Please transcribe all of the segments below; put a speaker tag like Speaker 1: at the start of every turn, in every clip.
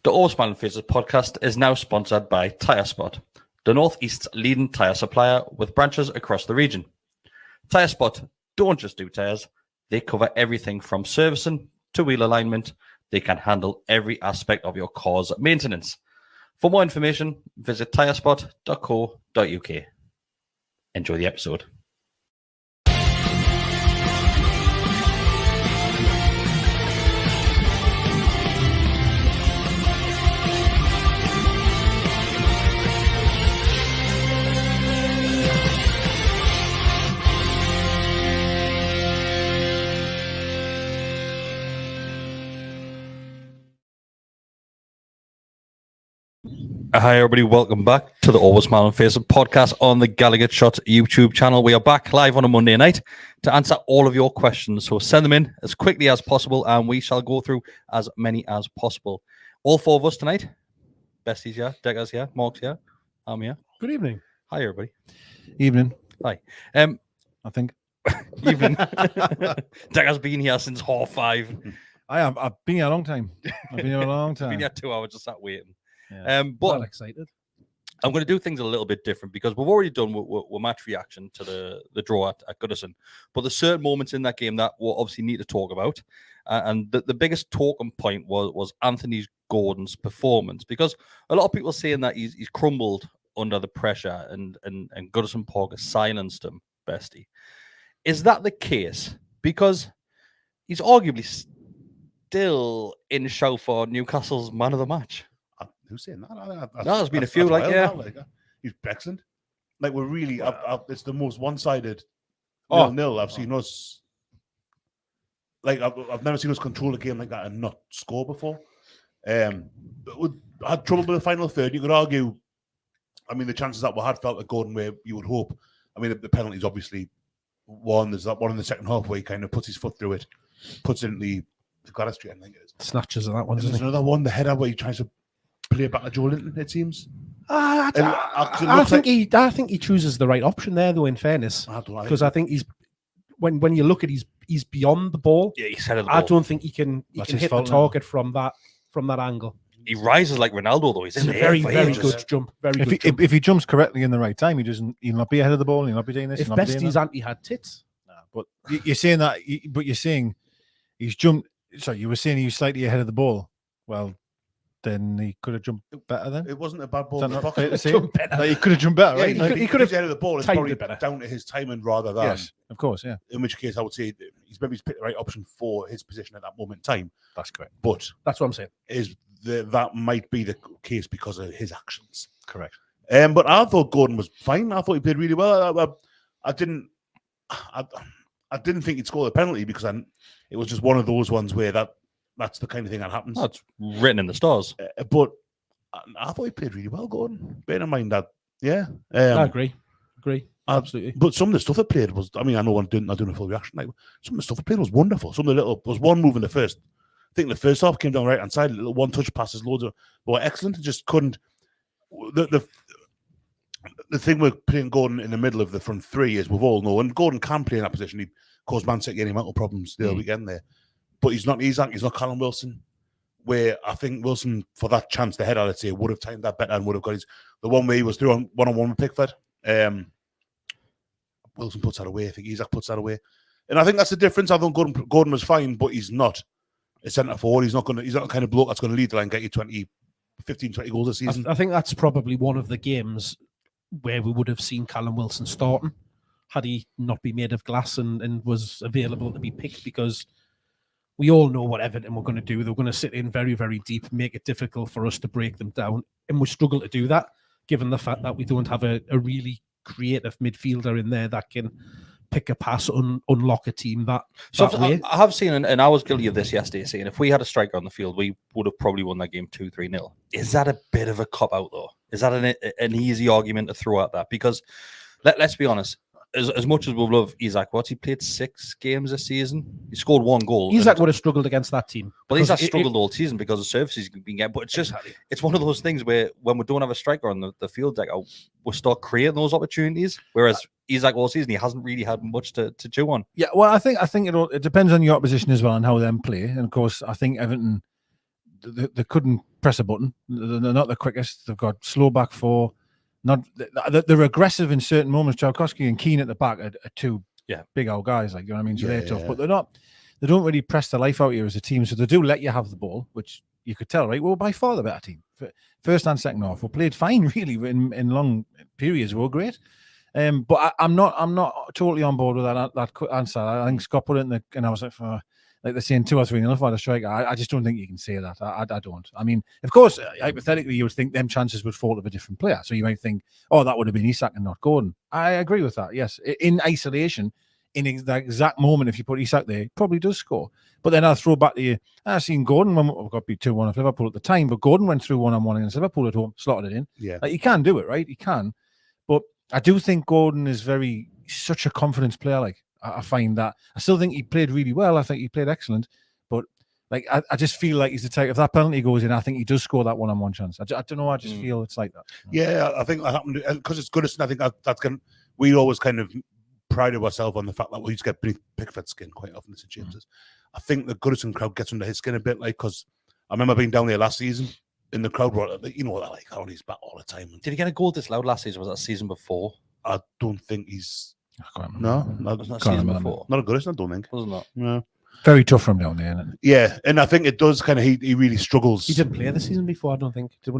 Speaker 1: The All Smiling Faces podcast is now sponsored by Tyre Spot, the Northeast's leading tyre supplier with branches across the region. Tyre Spot don't just do tyres, they cover everything from servicing to wheel alignment. They can handle every aspect of your car's maintenance. For more information, visit tyrespot.co.uk. Enjoy the episode. Hi everybody, welcome back to the Always Smiling Faces podcast on the GallowgateShots YouTube channel. We are back live on a Monday night to answer all of your questions, so send them in as quickly as possible and we shall go through as many as possible. All four of us tonight. Besty's here, Deka's here, Mark's here, I'm here.
Speaker 2: Good evening.
Speaker 1: Hi everybody.
Speaker 2: Evening.
Speaker 1: Hi.
Speaker 2: I think.
Speaker 1: Evening. Deka's been here since 5:30.
Speaker 2: I've been here a long time. I've been here a long time.
Speaker 1: Been here 2 hours, just sat waiting.
Speaker 2: Yeah.
Speaker 1: But
Speaker 2: Well excited.
Speaker 1: I'm going to do things a little bit different because we've already done with match reaction to the draw at Goodison. But there's certain moments in that game that we'll obviously need to talk about. And the biggest talking point was Anthony Gordon's performance, because a lot of people are saying that he's crumbled under the pressure and Goodison Park has silenced him, Besty. Is that the case? Because he's arguably still in show for Newcastle's man of the match.
Speaker 3: Who's saying that?
Speaker 1: No, there's been a few,
Speaker 3: He's excellent. Like, we're really, it's the most one-sided 0-0 I've seen us. Like, I've never seen us control a game like that and not score before. I had trouble with the final third. You could argue, I mean, the chances that we had felt at Gordon where you would hope. I mean, the penalty's obviously one. There's that one in the second half where he kind of puts his foot through it, puts it in the Gladys Street, I think it is.
Speaker 2: Snatches of that one,
Speaker 3: There's another one, the header where he tries to play back to Joe Linton, it seems.
Speaker 2: I think he chooses the right option there, though, in fairness. Because I think he's when you look at he's beyond the ball.
Speaker 1: Yeah, he's head of the ball.
Speaker 2: I don't think he can hit the target from that angle.
Speaker 1: He rises like Ronaldo, though. He's in
Speaker 2: a very good jump.
Speaker 4: If he jumps correctly in the right time, he'll not be ahead of the ball. He'll not be doing this.
Speaker 2: If Besty's auntie had tits,
Speaker 4: but you're saying that. But you're saying he's jumped. Sorry, you were saying he was slightly ahead of the ball. Well, then he could have jumped better. Then
Speaker 3: it wasn't a bad ball.
Speaker 4: He could have jumped better, right?
Speaker 3: He could have ahead of the ball. It's probably down to his timing rather than.
Speaker 4: Yes, of course, yeah.
Speaker 3: In which case, I would say he's maybe picked the right option for his position at that moment in time.
Speaker 4: That's correct.
Speaker 3: But
Speaker 2: that's what I'm saying.
Speaker 3: That might be the case because of his actions.
Speaker 4: Correct.
Speaker 3: But I thought Gordon was fine. I thought he played really well. I didn't think he'd score the penalty because it was just one of those ones where that's the kind of thing that happens.
Speaker 1: That's written in the stars.
Speaker 3: But I thought he played really well, Gordon. Bear in mind that, yeah.
Speaker 2: I agree. Absolutely.
Speaker 3: But some of the stuff he played was, I mean, I know I'm doing a full reaction. Like, some of the stuff he played was wonderful. There was one move in the first. I think the first half came down right hand side, little one touch passes, loads of were excellent. Just couldn't. The thing with putting Gordon in the middle of the front three is we've all know, and Gordon can play in that position. He caused Man City any mental problems the other weekend there. But he's not Callum Wilson, where I think Wilson, for that chance, the header, I'd say, would have timed that better and would have got the one where he was through on one-on-one with Pickford. Wilson puts that away. I think Isak puts that away. And I think that's the difference. I think Gordon was fine, but he's not a centre forward. He's not the kind of bloke that's going to lead the line and get you 15, 20 goals a season.
Speaker 2: I think that's probably one of the games where we would have seen Callum Wilson starting had he not been made of glass and was available to be picked, because we all know what Everton were going to do. They're going to sit in very, very deep, make it difficult for us to break them down. And we struggle to do that, given the fact that we don't have a really creative midfielder in there that can pick a pass, unlock a team that way.
Speaker 1: I have seen, and I was guilty of this yesterday, saying if we had a striker on the field, we would have probably won that game 2-3-0. Is that a bit of a cop-out, though? Is that an easy argument to throw at that? Because let's be honest, as much as we love Isak, he played 6 games this season. He scored 1 goal.
Speaker 2: Isak would have struggled against that team.
Speaker 1: Well, Isak struggled all season because of services he's been getting. But it's just, it's one of those things where when we don't have a striker on the field, like, we'll start creating those opportunities. Whereas Isak all season, he hasn't really had much to chew on.
Speaker 4: Yeah, well, I think it depends on your opposition as well and how them play. And of course, I think Everton, they couldn't press a button. They're not the quickest. They've got slow back four. They're aggressive in certain moments. Tarkowski and Keane at the back are two big old guys, like, you know what I mean? So they're tough, but they're not. They don't really press the life out here as a team. So they do let you have the ball, which you could tell, right? We're by far the better team. First and second half, we played fine, really, in long periods. We were great. But I'm not totally on board with that answer. I think Scott put it in the, and I was like, they're saying 2 or 3-0 for the striker. I just don't think you can say that. I don't. I mean, of course, hypothetically, you would think them chances would fall to a different player. So you might think, oh, that would have been Isak and not Gordon. I agree with that. Yes, in isolation, in the exact moment, if you put Isak there, he probably does score. But then I'll throw back to you. I've seen Gordon when we've got to be 2-1 of Liverpool at the time, but Gordon went through 1-on-1 against Liverpool at home, slotted it in.
Speaker 3: Yeah,
Speaker 4: like, he can do it, right? He can. But I do think Gordon is such a confidence player. Like, I find that. I still think he played really well. I think he played excellent. But like, I just feel like he's the type. If that penalty goes in, I think he does score that 1-on-1 chance. I don't know. I just feel it's like that.
Speaker 3: Yeah, I think that happened because it's Goodison. I think that's going. We always kind of prided ourselves on the fact that we used to get beneath Pickford's skin quite often. It's James's. I think the Goodison crowd gets under his skin a bit, like, because I remember being down there last season. In the crowd, you know, they're like, oh, he's back all the time.
Speaker 1: Did he get a goal disallowed last season? Was that season before?
Speaker 3: I don't think he's.
Speaker 4: I can't remember.
Speaker 3: No,
Speaker 1: was that season before?
Speaker 3: Not a Goodison, I don't think.
Speaker 1: Wasn't that?
Speaker 3: No.
Speaker 4: Very tough from down there, isn't it?
Speaker 3: Yeah, and I think it does kind of. He really struggles.
Speaker 2: He didn't play the season before, I don't think. Did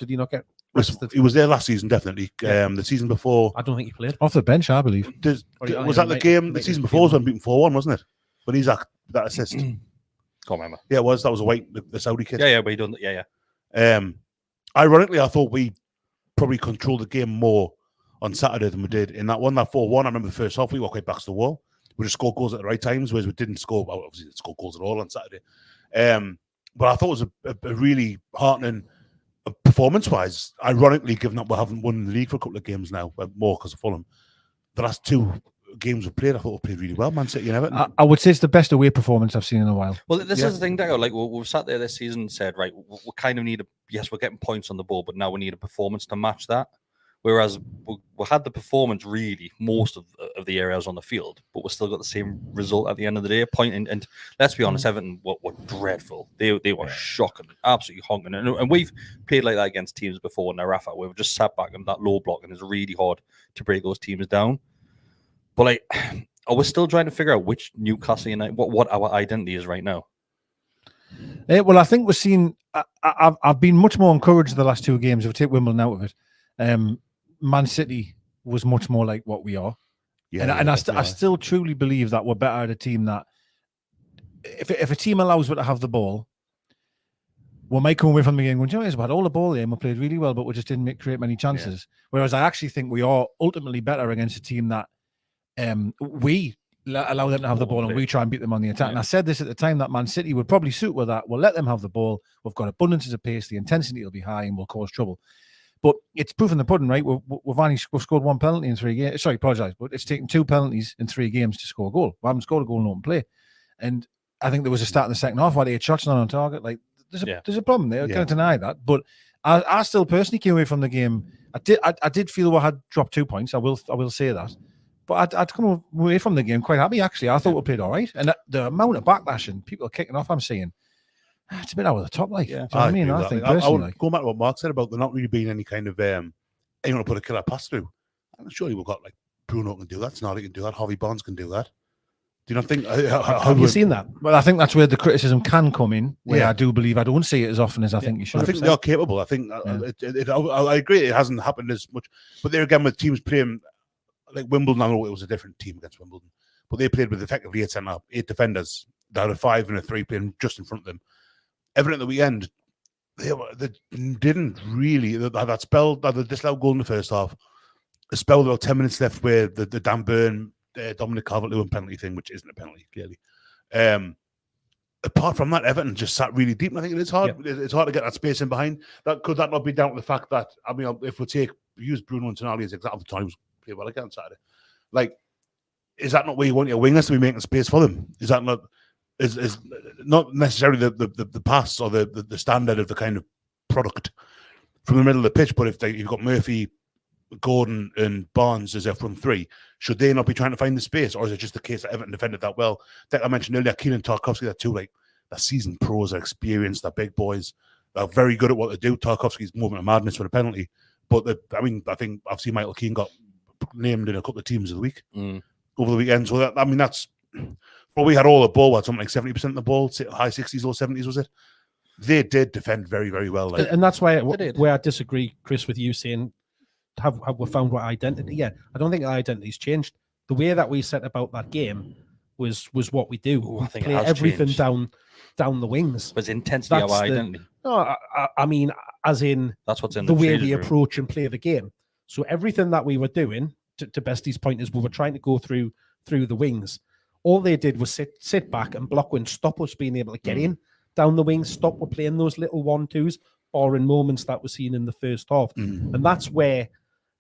Speaker 2: he not get rested?
Speaker 3: He was there last season, definitely.
Speaker 2: Yeah.
Speaker 3: The season before,
Speaker 2: I don't think he played.
Speaker 4: Off the bench, I believe.
Speaker 3: Was that the game? The season before was when beaten 4-1, wasn't it? But he's that assist.
Speaker 1: Can't remember.
Speaker 3: Yeah, it was. That was a white, the Saudi kid.
Speaker 1: Yeah, but he done. Yeah.
Speaker 3: Ironically, I thought we probably controlled the game more on Saturday than we did in that one. That 4-1, I remember the first half, we were quite back to the wall. We just scored goals at the right times, whereas we didn't score. Well, obviously, didn't score goals at all on Saturday. But I thought it was a really heartening performance-wise. Ironically, given that we haven't won the league for a couple of games now, more because of Fulham. The last 2 games we played, I thought we played really well. Man City and Everton.
Speaker 4: I would say it's the best away performance I've seen in a while.
Speaker 1: Well, this is the thing, Deka. Like, we've sat there this season and said, right, we kind of need yes, we're getting points on the board, but now we need a performance to match that. Whereas we had the performance really most of the areas on the field, but we still got the same result at the end of the day. And let's be honest, Everton were dreadful. They were shocking, absolutely honking. And we've played like that against teams before in Rafa, where we've just sat back in that low block, and it's really hard to break those teams down. But like, are we still trying to figure out which Newcastle United, what our identity is right now?
Speaker 4: Well, I think we're seeing. I've been much more encouraged the last 2 games. If we take Wimbledon out of it, Man City was much more like what we are. I still truly believe that we're better at a team that if a team allows us to have the ball, we might come away from the game going, we had all the ball there and we played really well, but we just didn't create many chances. Yeah. Whereas I actually think we are ultimately better against a team that we allow them to have the ball and we try and beat them on the attack. Yeah. And I said this at the time, that Man City would probably suit with that. We'll let them have the ball. We've got abundances of pace. The intensity will be high and will cause trouble. But it's proof in the pudding, right? We've scored 1 penalty in 3 games. Sorry, apologise, but it's taken 2 penalties in 3 games to score a goal. We haven't scored a goal in open play. And I think there was a start in the second half where they had shots not on target. Like, there's a problem there. I can't deny that. But I still personally came away from the game. I did feel we had dropped 2 points. I will say that. But I'd come away from the game quite happy, actually. I thought we played all right. And the amount of backlash and people kicking off, I'm seeing, it's a bit over the top, like. Yeah. Do you know what I mean? I think personally.
Speaker 3: I would go back to what Mark said about there not really being any kind of anyone to put a killer pass through. I'm sure we've got like Bruno can do that, Snarley can do that, Harvey Barnes can do that. Do you not think?
Speaker 2: Have you seen that?
Speaker 4: Well, I think that's where the criticism can come in. Where I do believe I don't see it as often as I think you should.
Speaker 3: I think they are capable. I think I agree. It hasn't happened as much, but there again with teams playing like Wimbledon. I know it was a different team against Wimbledon, but they played with effectively 8 defenders. They had a 5 and a 3 playing just in front of them. Everton at the weekend, they didn't really that spell that the disallowed goal in the first half. A spell about 10 minutes left where the Dan Burn, Dominic Calvert-Lewin penalty thing, which isn't a penalty clearly. Apart from that, Everton just sat really deep. And I think it's hard. Yeah. It's hard to get that space in behind. Could that not be down to the fact that if we use Bruno and Tonali as example, Tonali was playing well again on Saturday. Like, is that not where you want your wingers to be making space for them? Is that not? Is not necessarily the pass or the standard of the kind of product from the middle of the pitch, but if you've got Murphy, Gordon and Barnes as their front 3, should they not be trying to find the space, or is it just the case that Everton defended that well? That I mentioned earlier, Keane and Tarkowski, they're 2 like they're seasoned pros, they're experienced, they're big boys. They're very good at what they do. Tarkowski's moment of madness for a penalty. But, I think I've seen Michael Keane got named in a couple of teams of the week over the weekend. So, that's... Well, we had all the ball, something like 70% of the ball, high 60s or 70s, was it? They did defend very, very well.
Speaker 2: And that's why where I disagree, Chris, with you saying, have we found what identity? Yeah, I don't think the identity's changed. The way that we set about that game was what we do.
Speaker 1: I think
Speaker 2: play everything down the wings.
Speaker 1: Was intensity our identity?
Speaker 2: No, I mean, as in
Speaker 1: that's what's in
Speaker 2: the way we
Speaker 1: room.
Speaker 2: approach and play the game. So everything that we were doing, to Besty's point, is we were trying to go through the wings. All they did was sit back and block and stop us being able to get in down the wings, stop we're playing those little 1-2s or in moments that we're seen in the first half. And that's where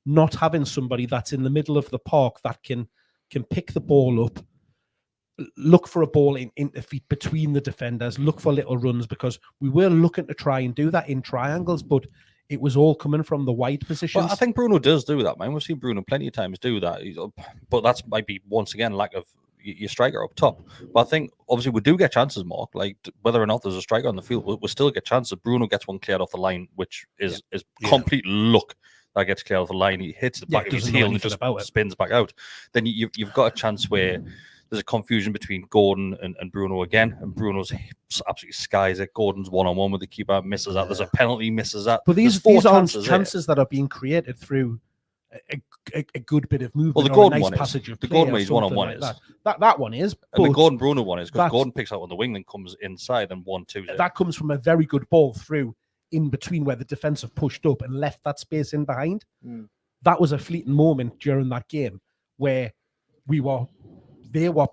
Speaker 2: not having somebody that's in the middle of the park that can pick the ball up, look for a ball in the feet between the defenders, look for little runs, because we were looking to try and do that in triangles, but it was all coming from the wide positions.
Speaker 1: Well, I think Bruno does do that, man. We've seen Bruno plenty of times do that. But that's might be, once again, lack of your striker up top. But I think, obviously, we do get chances, Mark. Like, whether or not there's a striker on the field, we'll still get chances. Bruno gets one cleared off the line, which is complete luck that gets cleared off the line. He hits the back of his heel and it just spins back out. Then you've got a chance where there's a confusion between Gordon and Bruno again, and Bruno's absolutely skies it. Gordon's one-on-one with the keeper, misses that. There's a penalty, misses that.
Speaker 2: But these aren't chances that are being created through a good bit of movement.
Speaker 1: Well, the Gordon
Speaker 2: nice
Speaker 1: one
Speaker 2: passage
Speaker 1: is.
Speaker 2: of
Speaker 1: The
Speaker 2: play
Speaker 1: Gordon
Speaker 2: or
Speaker 1: one is one-on-one
Speaker 2: like that one is.
Speaker 1: And the Gordon Bruno one is because Gordon picks out on the wing and comes inside and 1-2.
Speaker 2: That comes from a very good ball through in between where the defense have pushed up and left that space in behind. That was a fleeting moment during that game where they were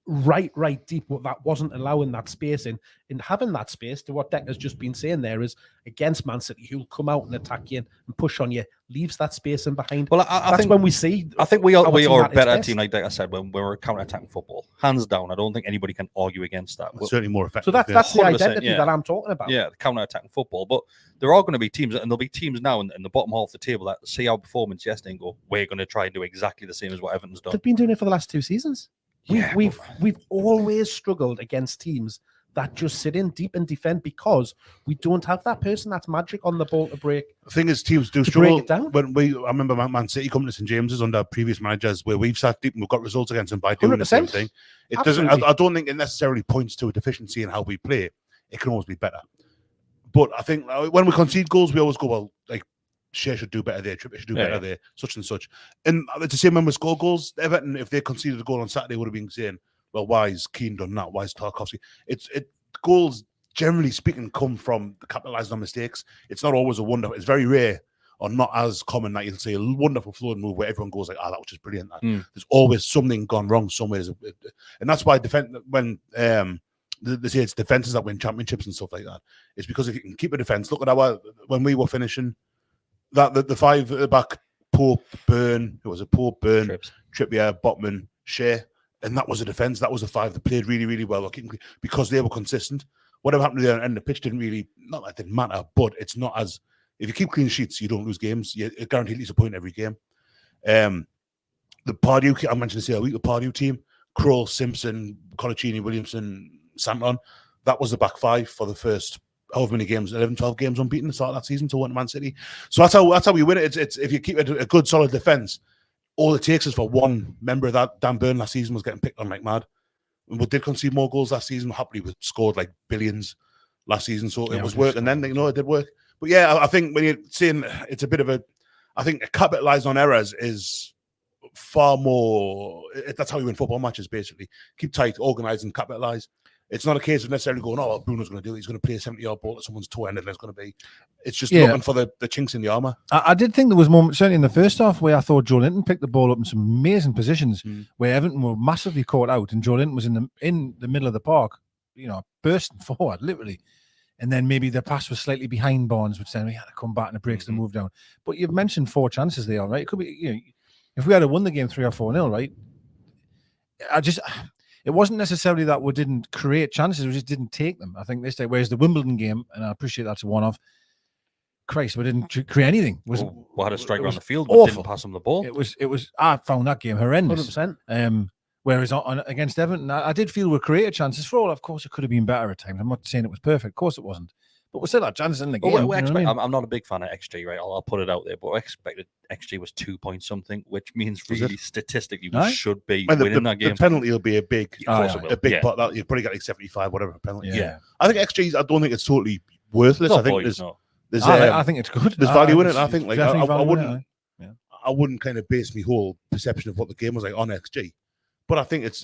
Speaker 2: right deep, but that wasn't allowing that space in having that space. To what Deka's just been saying there is, against Man City, who'll come out and attack you and push on you, leaves that space in behind.
Speaker 1: Well, I think
Speaker 2: when we see.
Speaker 1: I think we are a better team, like Deka said, when we're counter-attacking football. Hands down, I don't think anybody can argue against that.
Speaker 3: It's certainly more effective.
Speaker 2: So that's the identity that I'm talking about.
Speaker 1: Yeah, counter-attacking football. But there are going to be teams, and there'll be teams now in the bottom half of the table that see our performance yesterday and go, we're going to try and do exactly the same as what Everton's done.
Speaker 2: They've been doing it for the last 2 seasons. We've always struggled against teams that just sit in deep and defend because we don't have that person that's magic on the ball to break.
Speaker 3: The thing is, teams do struggle. I remember Man City coming to St James's under previous managers where we've sat deep and we've got results against them by doing 100%. The same thing. It doesn't. I don't think it necessarily points to a deficiency in how we play. It can always be better. But I think when we concede goals, we always go, well, like, Shea should do better there, Trippier should do better there, such and such. And it's the same when we score goals. Everton, if they conceded a goal on Saturday, would have been saying, well, why is Keane done that? Why is Tarkowski? Goals, generally speaking, come from capitalising on mistakes. It's not always a wonder. It's very rare or not as common that you'll see a wonderful flowing move where everyone goes like, that was just brilliant. There's always something gone wrong somewhere. And that's why when they say it's defences that win championships and stuff like that, it's because if you can keep a defence, look at when we were finishing, the five at the back, Pope, Byrne, Trippier, Botman, Shea, and that was a defence. That was a five that played really, really well because they were consistent. Whatever happened to the end of the pitch didn't really, not that it didn't matter, but it's not as, if you keep clean sheets, you don't lose games. You guaranteed at least a point every game. The Pardew, I mentioned this the other week, the Pardew team, Kroll, Simpson, Colaccini, Williamson, Santon, that was the back five for the first however many games, 11, 12 games unbeaten to start that season to win Man City. So that's how we win it. It's if you keep a good solid defence, all it takes is for one member of that. Dan Burn last season was getting picked on like mad. We did concede more goals last season. Happily, we scored like billions last season, so it was working then. It did work. But yeah, I think when you're saying it's a bit of I think capitalising on errors is far more. That's how you win football matches, basically. Keep tight, organise and capitalise. It's not a case of necessarily going, oh, well, Bruno's going to do it. He's going to play a 70-yard ball at someone's toe end, and there's going to be. It's just looking for the chinks in the armour.
Speaker 4: I did think there was moments, certainly in the first half, where I thought Joe Linton picked the ball up in some amazing positions where Everton were massively caught out, and Joe Linton was in the middle of the park, bursting forward, literally. And then maybe the pass was slightly behind Barnes, which then we had to come back and the breaks to move down. But you've mentioned 4 chances there, right? It could be, if we had won the game 3 or 4-0, right? It wasn't necessarily that we didn't create chances, we just didn't take them. I think this day, whereas the Wimbledon game, and I appreciate that's a one-off, Christ, we didn't create anything.
Speaker 1: We had a striker on the field, but didn't pass him the ball.
Speaker 4: It was. I found that game horrendous. 100%. Whereas against Everton, I did feel we created chances. For all, of course, it could have been better at times. I'm not saying it was perfect. Of course, it wasn't. but we still had chances in the game.
Speaker 1: Well,
Speaker 4: you know what I mean?
Speaker 1: I'm not a big fan of XG, right? I'll put it out there, but I expected XG was 2 point something, which means really statistically we should be winning that game.
Speaker 3: The penalty will be a big,
Speaker 1: a big
Speaker 3: pot. That you've probably got like 75, whatever penalty.
Speaker 1: Yeah.
Speaker 3: I think XG. I don't think it's totally worthless. I think
Speaker 4: I think it's good.
Speaker 3: There's value in it. I think like I
Speaker 4: wouldn't.
Speaker 3: I wouldn't kind of base my whole perception of what the game was like on XG. But I think it's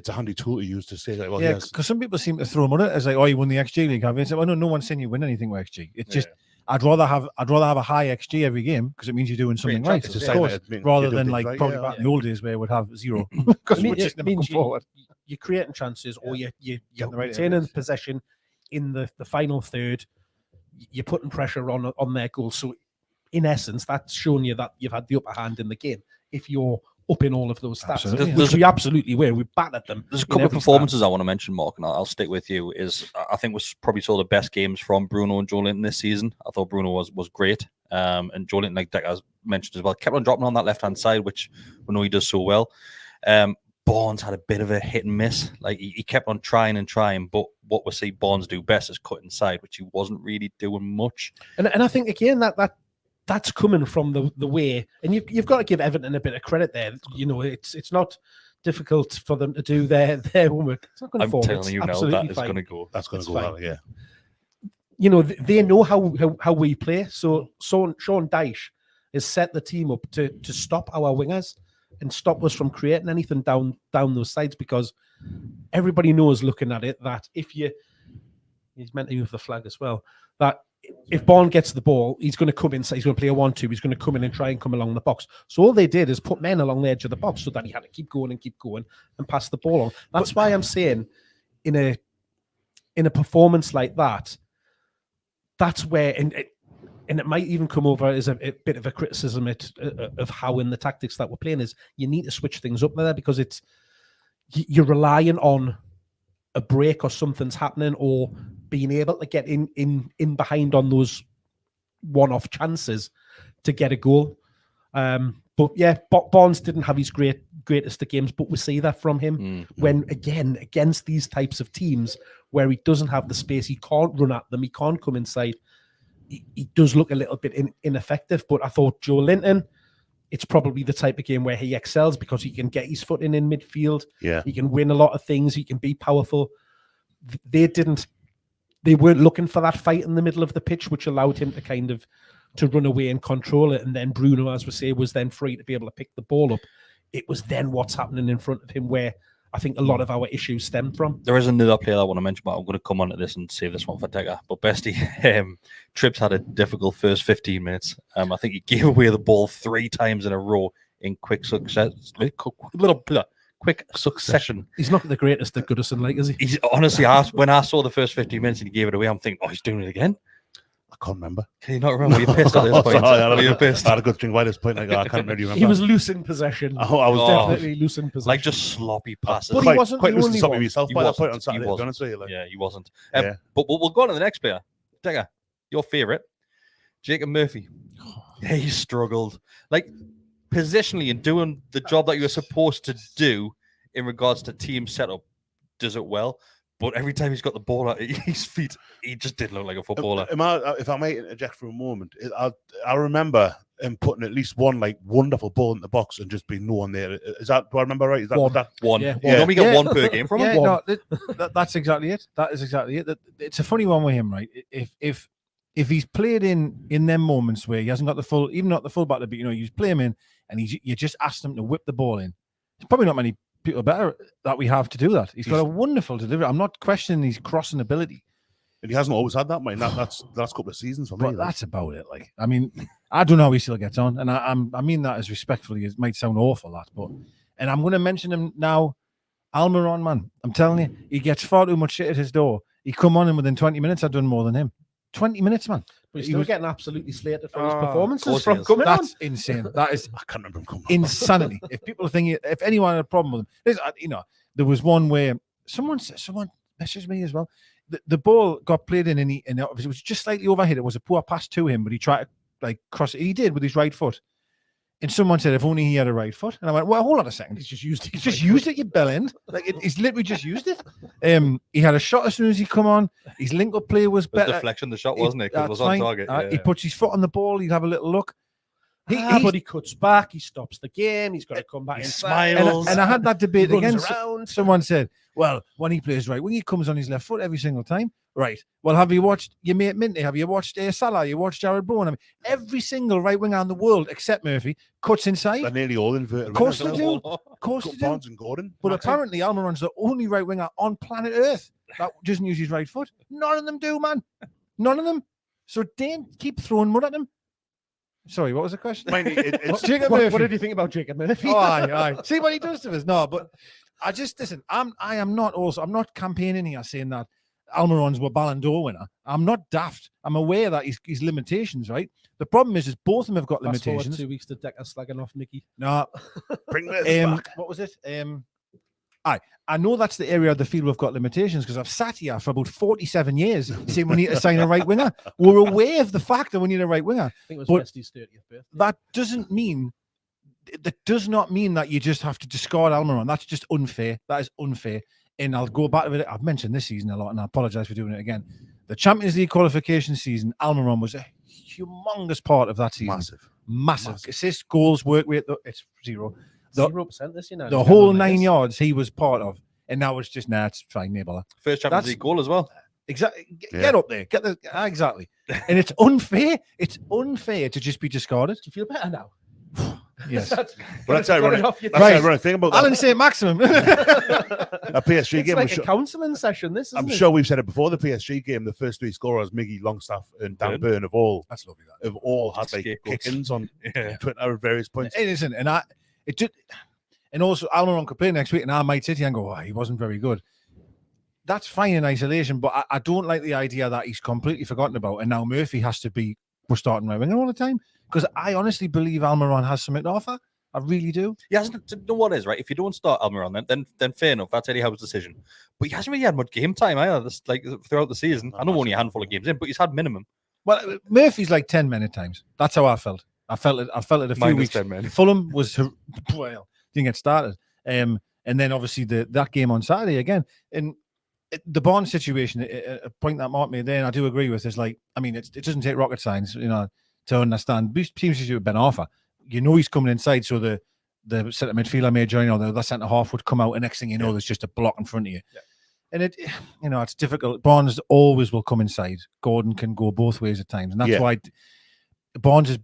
Speaker 3: a handy tool to use to say like, well,
Speaker 4: because some people seem to throw money as like, oh, you won the XG league, have you? So, well, no one's saying you win anything with XG. It's just I'd rather have a high XG every game because it means you're doing something right, rather than like probably back in the old days where it would have zero because we're just never come forward.
Speaker 2: You're creating chances, or you're retaining possession in the final third. You're putting pressure on their goals. So, in essence, that's showing you that you've had the upper hand in the game. If you're up in all of those stats, which we absolutely were. We battered them.
Speaker 1: There's a couple of performances I want to mention, Mark, and I'll stick with you. I think was probably saw the best games from Bruno and Joelinton this season. I thought Bruno was great, and Joelinton, like Deka has mentioned as well, kept on dropping on that left hand side, which we know he does so well. Barnes had a bit of a hit and miss. Like he kept on trying, but what we see Barnes do best is cut inside, which he wasn't really doing much.
Speaker 2: And I think again that's coming from the way, and you've got to give Everton a bit of credit there. You know, it's not difficult for them to do their homework. It's not going to fall.
Speaker 1: I'm telling you now, that is going to go.
Speaker 3: That's going to go well, yeah.
Speaker 2: You know, they know how we play. So Sean Dyche has set the team up to stop our wingers and stop us from creating anything down those sides, because everybody knows looking at it that he's meant to move the flag as well, that if Bourne gets the ball, he's going to come inside. He's going to play a 1-2. He's going to come in and try and come along the box. So all they did is put men along the edge of the box so that he had to keep going and pass the ball on. That's why I'm saying in a performance like that, that's where, and it might even come over as a bit of a criticism of how in the tactics that we're playing is you need to switch things up there, because you're relying on a break or something's happening, or being able to get in behind on those one-off chances to get a goal. But yeah, Barnes didn't have his greatest of games, but we see that from him when, again, against these types of teams where he doesn't have the space, he can't run at them, he can't come inside. He does look a little bit ineffective. But I thought Joelinton, it's probably the type of game where he excels because he can get his foot in midfield.
Speaker 3: Yeah,
Speaker 2: he can win a lot of things. He can be powerful. They weren't looking for that fight in the middle of the pitch, which allowed him to run away and control it. And then Bruno, as we say, was then free to be able to pick the ball up. It was then what's happening in front of him where I think a lot of our issues stem from.
Speaker 1: There is another player I want to mention, but I'm going to come on to this and save this one for Deka. But Besty, Trips had a difficult first 15 minutes. I think he gave away the ball 3 times in a row in quick succession.
Speaker 2: He's not the greatest at Goodison, like, is he?
Speaker 1: He's honestly, when I saw the first 15 minutes and he gave it away, I'm thinking, oh, he's doing it again.
Speaker 3: I can't remember.
Speaker 1: Can you not remember? Were you pissed at this point?
Speaker 3: Were you pissed? I had a good drink by this point. I can't really remember.
Speaker 2: He was loose in possession.
Speaker 3: I was
Speaker 2: definitely loose in possession.
Speaker 1: Like just sloppy passes.
Speaker 2: But he wasn't
Speaker 3: quite
Speaker 2: the
Speaker 3: loose
Speaker 2: only
Speaker 3: and sloppy
Speaker 2: one.
Speaker 3: myself by that point on Saturday.
Speaker 1: Yeah, he wasn't. But we'll go on to the next player. Deka, your favourite, Jacob Murphy. He struggled. Like, positionally and doing the job that you were supposed to do in regards to team setup, does it well. But every time he's got the ball at his feet, he just didn't look like a footballer.
Speaker 3: If I might interject for a moment, I remember him putting at least one like wonderful ball in the box and just being no one there. Do I remember right? Is that
Speaker 1: one?
Speaker 2: Yeah.
Speaker 1: Don't we get one per game from him?
Speaker 4: No, that's exactly it. That is exactly it. It's a funny one with him, right? If he's played in them moments where he hasn't got the full, even not the full battle, but you play him in and you just ask him to whip the ball in. There's probably not many people better that we have to do that. He's got a wonderful delivery. I'm not questioning his crossing ability.
Speaker 3: And he hasn't always had that, mate. That's the last couple of seasons for me.
Speaker 4: But that's about it. Like, I mean, I don't know how he still gets on. And I mean that as respectfully. It might sound awful, that, but and I'm going to mention him now. Almiron, man. I'm telling you, he gets far too much shit at his door. He come on and within 20 minutes, I've done more than him. 20 minutes, man.
Speaker 2: But he's still getting absolutely slated for his performances from coming
Speaker 4: on. That's insane. That is,
Speaker 3: I can't remember him coming
Speaker 4: insanity. If people are thinking, if anyone had a problem with him, there was one where someone messaged me as well. The ball got played in and it was just slightly overhit. It was a poor pass to him, but he tried to cross it. He did with his right foot. And someone said, if only he had a right foot. And I went, well, hold on a second.
Speaker 2: He's just used it.
Speaker 4: He's just used it, you bell end. Like, he's literally just used it. He had a shot as soon as he come on. His link-up play was
Speaker 1: The
Speaker 4: better.
Speaker 1: deflection, the shot, wasn't it? 'Cause it was on target.
Speaker 4: He puts his foot on the ball. He'd have a little look.
Speaker 2: But he cuts back. He stops the game. He's got to come back
Speaker 3: He
Speaker 2: inside.
Speaker 3: smiles.
Speaker 4: And I had that debate
Speaker 2: Runs
Speaker 4: again.
Speaker 2: around.
Speaker 4: Someone said, well, when he plays right wing, he comes on his left foot every single time. Right. Well, have you watched your mate Minty? Have you watched Salah? You watched Jared Bowen? I mean, every single right winger in the world, except Murphy, cuts inside.
Speaker 3: They're nearly all inverted.
Speaker 4: Of course
Speaker 3: wingers,
Speaker 4: they
Speaker 3: aren't
Speaker 4: do. Of course they do.
Speaker 3: Barnes and Gordon.
Speaker 4: But
Speaker 3: Maxim.
Speaker 4: apparently, Almiron's the only right winger on planet Earth that doesn't use his right foot. None of them do, man. None of them. So don't keep throwing mud at them. Sorry, what was the question?
Speaker 3: Mind you, it's
Speaker 4: Jacob
Speaker 2: What
Speaker 4: Murphy.
Speaker 2: did you think about Jacob Murphy?
Speaker 4: Oh, aye. See what he does to us. No, but I just listen. I'm not campaigning here saying that Almiron's a Ballon d'Or winner. I'm not daft. I'm aware that his limitations, right? The problem is both of them have got
Speaker 2: Fast forward
Speaker 4: limitations.
Speaker 2: 2 weeks to Deka slagging off Mickey.
Speaker 4: No,
Speaker 3: bring this back.
Speaker 4: what was it? I know that's the area of the field we've got limitations because I've sat here for about 47 years saying we need to sign a right winger. We're aware of the fact that we need a right winger.
Speaker 2: I think it was
Speaker 4: But
Speaker 2: Besty's 30th birthday.
Speaker 4: That does not mean that you just have to discard Almiron. That's just unfair. That is unfair. And I'll go back to it. I've mentioned this season a lot, and I apologise for doing it again. The Champions League qualification season, Almiron was a humongous part of that season. Massive. Assists, goals, work rate, it's zero.
Speaker 2: 0% this year now.
Speaker 4: The whole 9 yards he was part of. And now it's just, it's fine, Neighbour.
Speaker 1: First Champions League goal as well.
Speaker 4: Exactly. Get up there. Exactly. And it's unfair. It's unfair to just be discarded.
Speaker 2: Do you feel better now?
Speaker 4: Yes.
Speaker 3: But that's ironic. That's
Speaker 4: Right.
Speaker 3: the ironic thing about that.
Speaker 4: Alan St. Maximum.
Speaker 3: A PSG
Speaker 2: It's
Speaker 3: game.
Speaker 2: like a counselling session, this, isn't
Speaker 3: I'm
Speaker 2: it?
Speaker 3: sure we've said it before. The PSG game, the first three scorers, Miggy, Longstaff, and Dan Burn, have all
Speaker 4: That's lovely.
Speaker 3: had like
Speaker 1: Scapegoats.
Speaker 3: kick-ins on
Speaker 1: Yeah.
Speaker 3: Twitter at various points.
Speaker 4: It isn't. And also, Almiron could play next week, and I might sit here and go, he wasn't very good. That's fine in isolation, but I don't like the idea that he's completely forgotten about, and now Murphy has to be starting right winger all the time. Because I honestly believe Almiron has something to offer. I really do.
Speaker 1: He hasn't. You know what is right? If you don't start Almiron, then fair enough. That's Eddie Howe's decision. But he hasn't really had much game time either. Like throughout the season. I know only a handful of games in, but he's had minimum.
Speaker 4: Well, Murphy's like 10 minute times. That's how I felt. I felt it a few
Speaker 1: Minus
Speaker 4: weeks.
Speaker 1: 10 men.
Speaker 4: Fulham was didn't get started. And then obviously that game on Saturday again. And the Barnes situation, a point that Mark made there, and I do agree with, is like, I mean, it doesn't take rocket science, to understand. Teams usually Ben Arthur, he's coming inside, so the centre midfielder may join, or the centre half would come out, and next thing you know, there's just a block in front of you. Yeah. And it's difficult. Barnes always will come inside. Gordon can go both ways at times, and that's why Barnes is.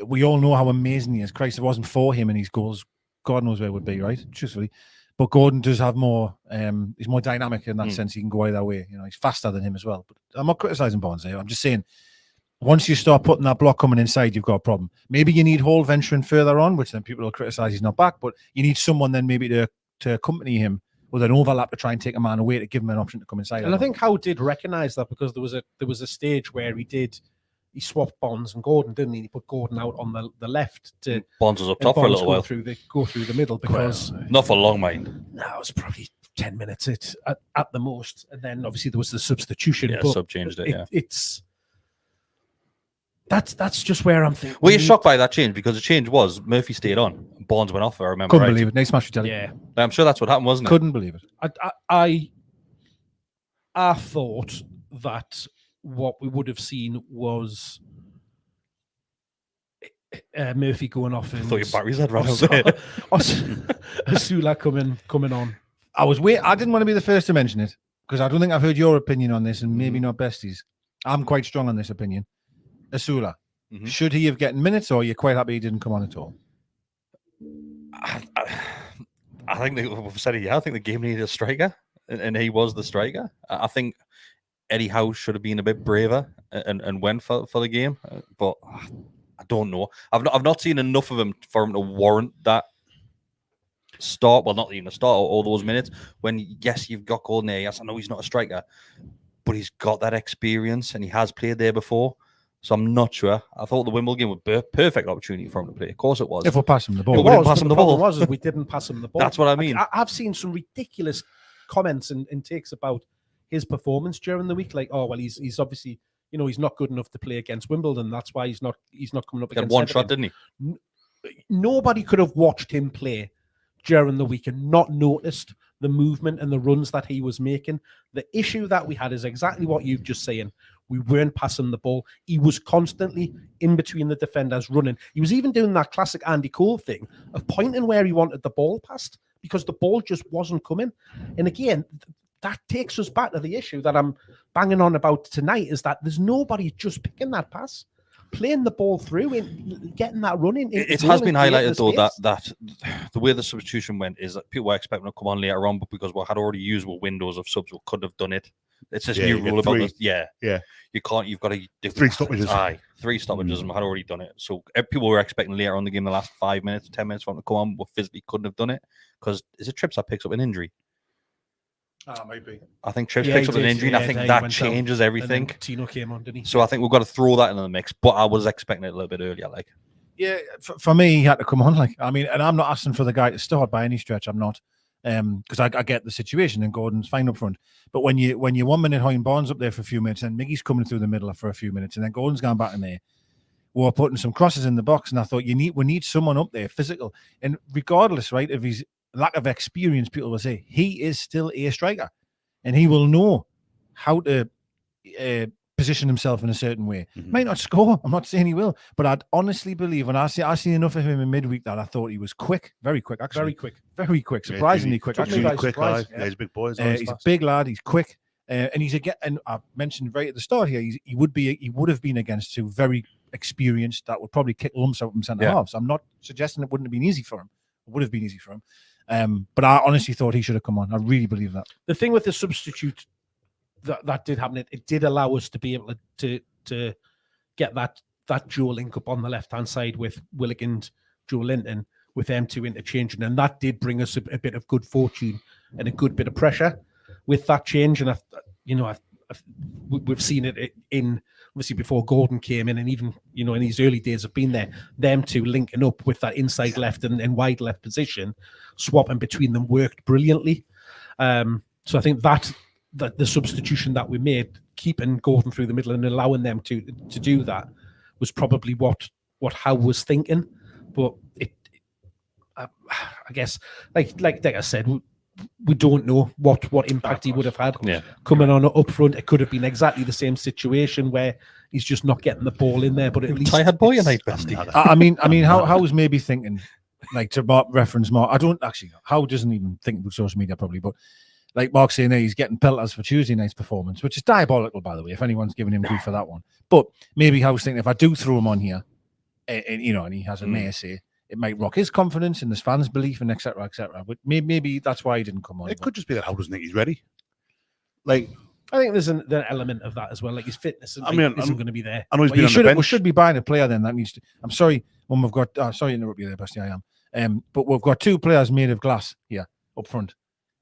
Speaker 4: We all know how amazing he is. Christ, if it wasn't for him and his goals, God knows where it would be, right? Truthfully. But Gordon does have more, he's more dynamic in that sense. He can go either way. He's faster than him as well. But I'm not criticising Barnes there. I'm just saying, once you start putting that block coming inside, you've got a problem. Maybe you need Hall venturing further on, which then people will criticise he's not back. But you need someone then maybe to accompany him with an overlap to try and take a man away to give him an option to come inside.
Speaker 2: And I think Howe did recognise that, because there was a stage where he swapped Bonds and Gordon, didn't he? He put Gordon out on the left to
Speaker 1: Bonds was up top for a little while.
Speaker 2: Go through the middle, because
Speaker 1: Not for long, mind.
Speaker 2: no, it was probably 10 minutes at the most. And then obviously there was the substitution.
Speaker 1: Yeah,
Speaker 2: but
Speaker 1: sub changed it. Yeah.
Speaker 2: It's that's just where I'm thinking.
Speaker 1: Were you shocked by that change? Because the change was Murphy stayed on, Bonds went off. I remember.
Speaker 4: Couldn't
Speaker 1: right.
Speaker 4: believe it. Nice match, Jelly.
Speaker 2: Yeah,
Speaker 1: I'm sure that's what happened, wasn't it?
Speaker 4: Couldn't believe it.
Speaker 2: I thought that what we would have seen was Murphy going off
Speaker 1: I
Speaker 2: and
Speaker 1: thought your batteries had run out there.
Speaker 2: Osula coming on.
Speaker 4: I didn't want to be the first to mention it because I don't think I've heard your opinion on this, and maybe not Besty's. I'm quite strong on this opinion. Osula, should he have gotten minutes, or are you quite happy he didn't come on at all?
Speaker 1: I think we've said it. Yeah, I think the game needed a striker, and he was the striker. I think Eddie Howe should have been a bit braver and went for the game, but I don't know. I've not seen enough of him for him to warrant that start. Well, not even a start, all those minutes. When yes, you've got Gordon there. Yes, I know he's not a striker, but he's got that experience and he has played there before. So I'm not sure. I thought the Wimbledon game would be a perfect opportunity for him to play. Of course it was.
Speaker 4: If we're passing the ball.
Speaker 1: But we didn't pass him the ball.
Speaker 2: We didn't pass him the ball.
Speaker 1: That's what I mean.
Speaker 2: I've seen some ridiculous comments and takes about his performance during the week. Like, oh well, he's obviously, he's not good enough to play against Wimbledon. That's why he's not coming up
Speaker 1: He had
Speaker 2: against
Speaker 1: one
Speaker 2: Everton.
Speaker 1: shot, didn't he?
Speaker 2: nobody could have watched him play during the week and not noticed the movement and the runs that he was making. The issue that we had is exactly what you've just saying. We weren't passing the ball. He was constantly in between the defenders running. He was even doing that classic Andy Cole thing of pointing where he wanted the ball passed because the ball just wasn't coming. And again, that takes us back to the issue that I'm banging on about tonight, is that there's nobody just picking that pass, playing the ball through and getting that running.
Speaker 1: It has been highlighted though that the way the substitution went is that people were expecting to come on later on, but because we had already used windows of subs, we couldn't have done it. It's this new rule about this. Yeah. You can't. You've got to do
Speaker 3: 3 stoppages.
Speaker 1: Aye, 3 stoppages, and we had already done it. So people were expecting later on in the game, the last 5 minutes, 10 minutes for them to come on, but physically couldn't have done it because is it Trips that picks up an injury?
Speaker 3: Maybe.
Speaker 1: I think Trips picks up an injury, and I think that changes everything.
Speaker 2: Tino came on, didn't he?
Speaker 1: So I think we've got to throw that into the mix. But I was expecting it a little bit earlier. Like,
Speaker 4: yeah, for me, he had to come on. Like, I mean, and I'm not asking for the guy to start by any stretch. I'm not, because I get the situation, and Gordon's fine up front. But when you 1 minute Hoyne Barnes up there for a few minutes, and Miggy's coming through the middle for a few minutes, and then Gordon's gone back in there, we're putting some crosses in the box, and I thought we need someone up there physical, and regardless, right, of his lack of experience, people will say he is still a striker. And he will know how to position himself in a certain way. Might not score. I'm not saying he will, but I'd honestly believe when I see enough of him in midweek that I thought he was quick, very quick, actually, very quick, surprisingly quick. Actually,
Speaker 3: really quick. Yeah, he's a big boy.
Speaker 4: He's a big lad. He's quick, and he's again. And I mentioned right at the start here, he would have been against 2 very experienced that would probably kick lumps out from centre halves. I'm not suggesting it wouldn't have been easy for him. It would have been easy for him. But I honestly thought he should have come on. I really believe that. The
Speaker 2: thing with the substitute that did happen, it did allow us to be able to get that dual link up on the left hand side with Willock and Joe Linton, with them 2 interchanging, and that did bring us a bit of good fortune and a good bit of pressure with that change. And we've seen it in obviously before Gordon came in, and even in these early days have been there. Them 2 linking up with that inside left and wide left position, swapping between them worked brilliantly. So I think that the substitution that we made, keeping Gordon through the middle and allowing them to do that, was probably what Howe was thinking. But I guess like Deka said, we don't know what impact he would have had coming on up front. It could have been exactly the same situation where he's just not getting the ball in there. But at least
Speaker 1: tired boy tonight, Besty.
Speaker 4: I mean, how was maybe thinking, like, to reference Mark? I don't actually know. How doesn't even think about social media probably, but like Mark saying there, he's getting pelters for Tuesday night's performance, which is diabolical, by the way. If anyone's giving him grief for that one, but maybe I was thinking if I do throw him on here, and he has a nay say, it might rock his confidence and his fans' belief, and etc., etc. But maybe that's why he didn't come on.
Speaker 3: It could just be that Howe doesn't think he's ready. Like,
Speaker 2: I think there's an element of that as well. Like his fitness isn't going to be there.
Speaker 3: I know he's been on the bench.
Speaker 4: We should be buying a player then that needs to. I'm sorry when we've got. Sorry to interrupt you there, Besty. I am. But we've got 2 players made of glass here up front,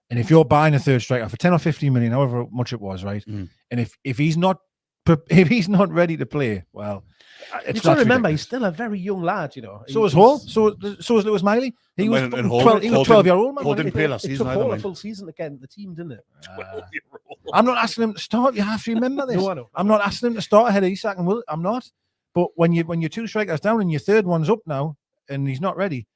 Speaker 4: and if you're buying a third striker for 10 or 15 million, however much it was, right? And if he's not ready to play, well,
Speaker 2: you've got to remember he's still a very young lad,
Speaker 4: So is Hall. So is Lewis Miley. He was 12-year-old man.
Speaker 3: Hall didn't play last season.
Speaker 2: It took Hall a full season to get in the team, didn't it?
Speaker 1: 12-year-old.
Speaker 4: I'm not asking him to start. You have to remember this.
Speaker 2: No, I know.
Speaker 4: I'm not asking him to start ahead of Isak and Will. I'm not. But when you're 2 strikers down and your third one's up now and he's not ready,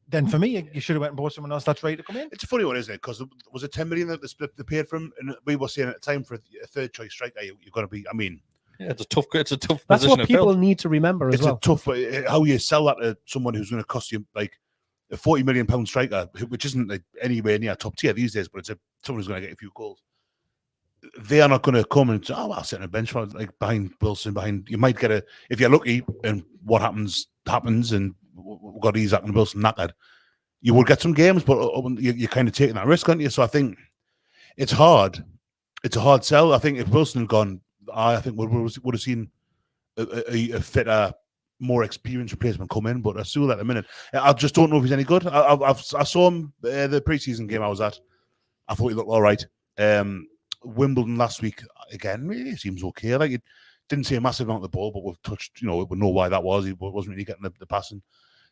Speaker 4: then for me, you should have went and bought someone else that's ready to come in.
Speaker 3: It's a funny one, isn't it? Because was it 10 million that they paid for him? And we were saying at the time for a third choice striker, you've got to be. I mean,
Speaker 1: yeah, it's a tough
Speaker 2: That's
Speaker 1: position
Speaker 2: what people need to remember as well.
Speaker 3: It's a tough. How you sell that to someone who's going to cost you like a £40 million striker, which isn't like anywhere near top tier these days, but it's someone who's going to get a few goals. They are not going to come and say, "Oh, I'll sit on a bench for like behind Wilson." You might get if you're lucky, and what happens, and we've got Isak and Wilson knackered. You will get some games, but you're kind of taking that risk, aren't you? So I think it's hard. It's a hard sell. I think if Wilson had gone, I think we would have seen a fitter, more experienced replacement come in. But Osula at the minute, I just don't know if he's any good. I saw him the preseason game I was at. I thought he looked all right. Wimbledon last week again, he seems okay. Like, it didn't see a massive amount of the ball, but we've touched. We know why that was. He wasn't really getting the passing.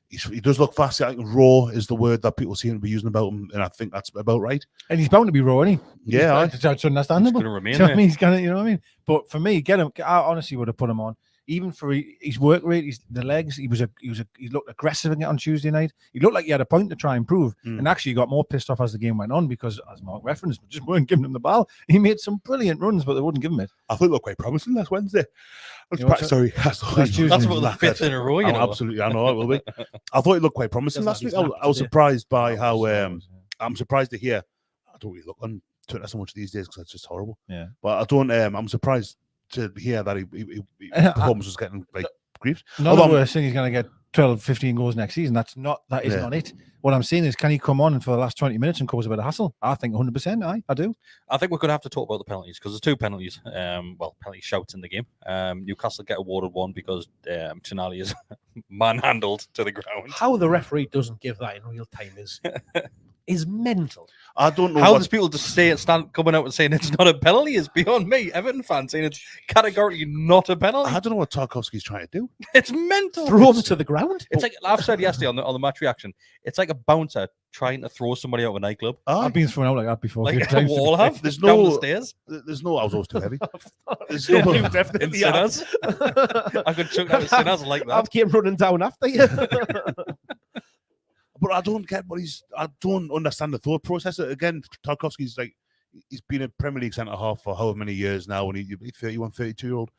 Speaker 3: He does look fast. I think raw is the word that people seem to be using about him, and I think that's about right.
Speaker 4: And he's bound to be raw, isn't he?
Speaker 3: Yeah,
Speaker 4: it's understandable.
Speaker 1: He's going to remain.
Speaker 4: You know what I mean? He's gonna, you know what I mean? But for me, get him. I honestly would have put him on. even for his work rate, the legs, he looked aggressive again on Tuesday night. He looked like he had a point to try and prove, and actually he got more pissed off as the game went on because, as Mark referenced, we just weren't giving him the ball. He made some brilliant runs, but they wouldn't give him it.
Speaker 3: I thought it looked quite promising last Wednesday. That's
Speaker 4: Tuesday.
Speaker 1: That's about the fifth in a row, you know.
Speaker 3: Absolutely, I know it will be. I thought it looked quite promising last week. I was surprised by how. I'm surprised to hear. I don't really look on Twitter so much these days because it's just horrible.
Speaker 4: Yeah,
Speaker 3: but I don't. I'm surprised to hear that he performance was getting like griefed.
Speaker 4: Not the worst thing. He's going to get 12, 15 goals next season. That is not it. What I'm saying is, can he come on for the last 20 minutes and cause a bit of hassle? I think 100%. I do.
Speaker 1: I think we're going to have to talk about the penalties because there's two penalties. Penalty shouts in the game. Newcastle get awarded one because Tonali is manhandled to the ground.
Speaker 2: How the referee doesn't give that in real time is mental.
Speaker 3: I don't know
Speaker 1: how there's people just stand coming out and saying it's not a penalty is beyond me. Everton fans saying it's categorically not a penalty.
Speaker 3: I don't know what Tarkovsky's trying to do.
Speaker 1: It's mental.
Speaker 2: Throw him to the ground.
Speaker 1: It's like I've said yesterday on the match reaction. It's like a bouncer trying to throw somebody out of a nightclub.
Speaker 4: I've been thrown out like that before.
Speaker 1: Like a wall have.
Speaker 3: There's
Speaker 1: down
Speaker 3: no
Speaker 1: the stairs.
Speaker 3: There's no. I was always too heavy.
Speaker 2: There's no
Speaker 1: in Sinners. I could chuck out of Sinners like that.
Speaker 2: I've came running down after you.
Speaker 3: But I don't get I don't understand the thought process. Again, Tarkovsky's like, he's been a Premier League centre half for however many years now, and he's 31, 32-year-old.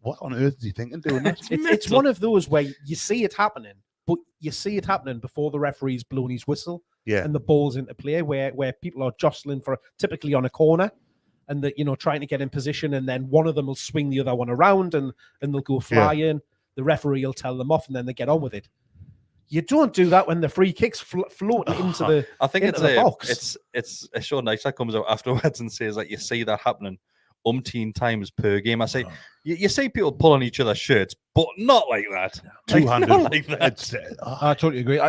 Speaker 3: What on earth is he thinking doing that?
Speaker 2: It's one of those where you see it happening, but you see it happening before the referee's blown his whistle and the ball's into play, where people are jostling for typically on a corner, and trying to get in position, and then one of them will swing the other one around, and they'll go flying. The referee will tell them off, and then they get on with it. You don't do that when the free kick's floating into the.
Speaker 1: I think
Speaker 2: into the box.
Speaker 1: It's Sean Nice that comes out afterwards and says that you see that happening umpteen times per game. I say you see people pull on each other's shirts, but not like that.
Speaker 3: Two-handed.
Speaker 1: Not like that.
Speaker 4: I totally agree.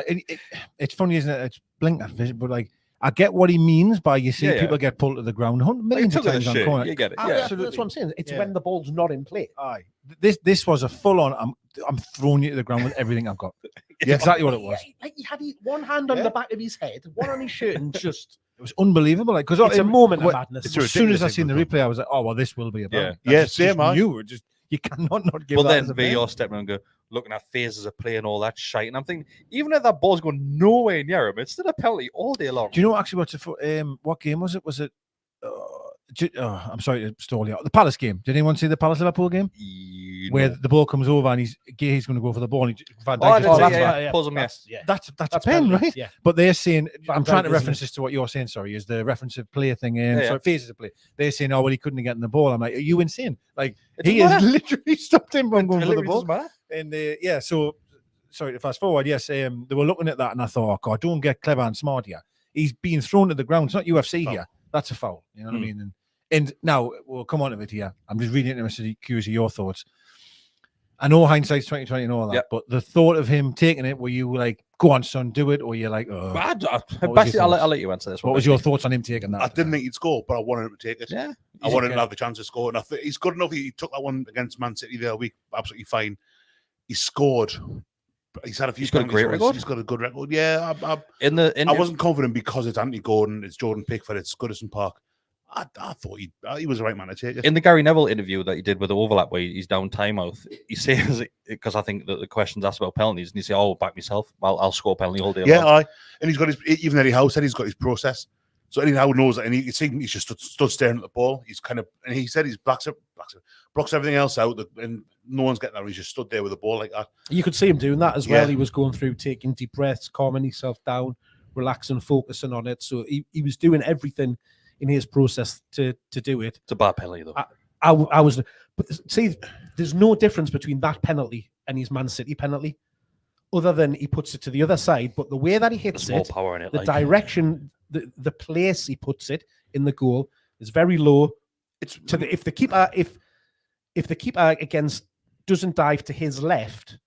Speaker 4: It's funny, isn't it? It's blinking vision, but like I get what he means by you see people get pulled to the ground millions of times on the corner.
Speaker 1: You get it.
Speaker 2: Absolutely. That's what I'm saying. It's when the ball's not in play.
Speaker 4: Aye. This was a full-on. I'm throwing you to the ground with everything I've got. It's exactly what it was.
Speaker 2: He had one hand on the back of his head, one on his shirt, and just.
Speaker 4: It was unbelievable. Like, because
Speaker 2: it's a moment of madness.
Speaker 4: As soon as I seen the replay, I was like, "Oh well, this will be about."
Speaker 3: Same.
Speaker 4: You cannot not give.
Speaker 1: But
Speaker 4: that
Speaker 1: then VR stepping and go looking at phases of play and all that shite, and I'm thinking, even if that ball's going nowhere near him, it's still a penalty all day long.
Speaker 4: Do you know actually what game was it? Was it? I'm sorry to stall you. The Palace game. Did anyone see the Palace Liverpool game? Where the ball comes over and he's going to go for the ball. And That's a pen, right?
Speaker 2: Yeah.
Speaker 4: But they're saying, I'm trying to reference this to what you're saying. Sorry, is the reference of play thing? Phases of play. They're saying, oh well, he couldn't get in the ball. I'm like, are you insane? Like he has literally stopped him from going for the ball. And so sorry to fast forward. Yes, they were looking at that, and I thought, oh god, don't get clever and smart here. He's being thrown to the ground. It's not UFC here. That's a foul. You know what I mean? And now we'll come on to it here. I'm just reading it and I'm curious of your thoughts. I know hindsight's 2020 and all that, but the thought of him taking it, were you like, go on, son, do it, or you're like,
Speaker 1: Besty, I'll let you answer this one.
Speaker 4: What was your thoughts on him taking that?
Speaker 3: I didn't think he'd score, but I wanted him to take it.
Speaker 1: Yeah,
Speaker 3: I wanted him to have the chance to score, and I think he's good enough. He took that one against Man City the other week, absolutely fine. He scored. He's had a few.
Speaker 1: He's got a great record.
Speaker 3: He's got a good record. Yeah, I wasn't confident because it's Anthony Gordon, it's Jordan Pickford, it's Goodison Park. I thought he was the right man to take it.
Speaker 1: In the Gary Neville interview that he did with the overlap where he's down timeout, he says, because I think that the question's asked about penalties, and he said, "Oh, back myself. I'll score a penalty all day."
Speaker 3: Yeah, and he's got even Eddie Howe said he's got his process. So Eddie Howe knows that, and he's just stood staring at the ball. He's kind of, and he said he's blocks everything else out, and no one's getting that. He's just stood there with the ball like that.
Speaker 2: You could see him doing that as well. He was going through, taking deep breaths, calming himself down, relaxing, focusing on it. So he was doing everything in his process to do it.
Speaker 1: It's a bad penalty, though.
Speaker 2: I was, but see, there's no difference between that penalty and his Man City penalty, other than he puts it to the other side. But the way that he hits it,
Speaker 1: power in it,
Speaker 2: the direction, the place he puts it in the goal is very low. It's to the, if the keeper against doesn't dive to his left,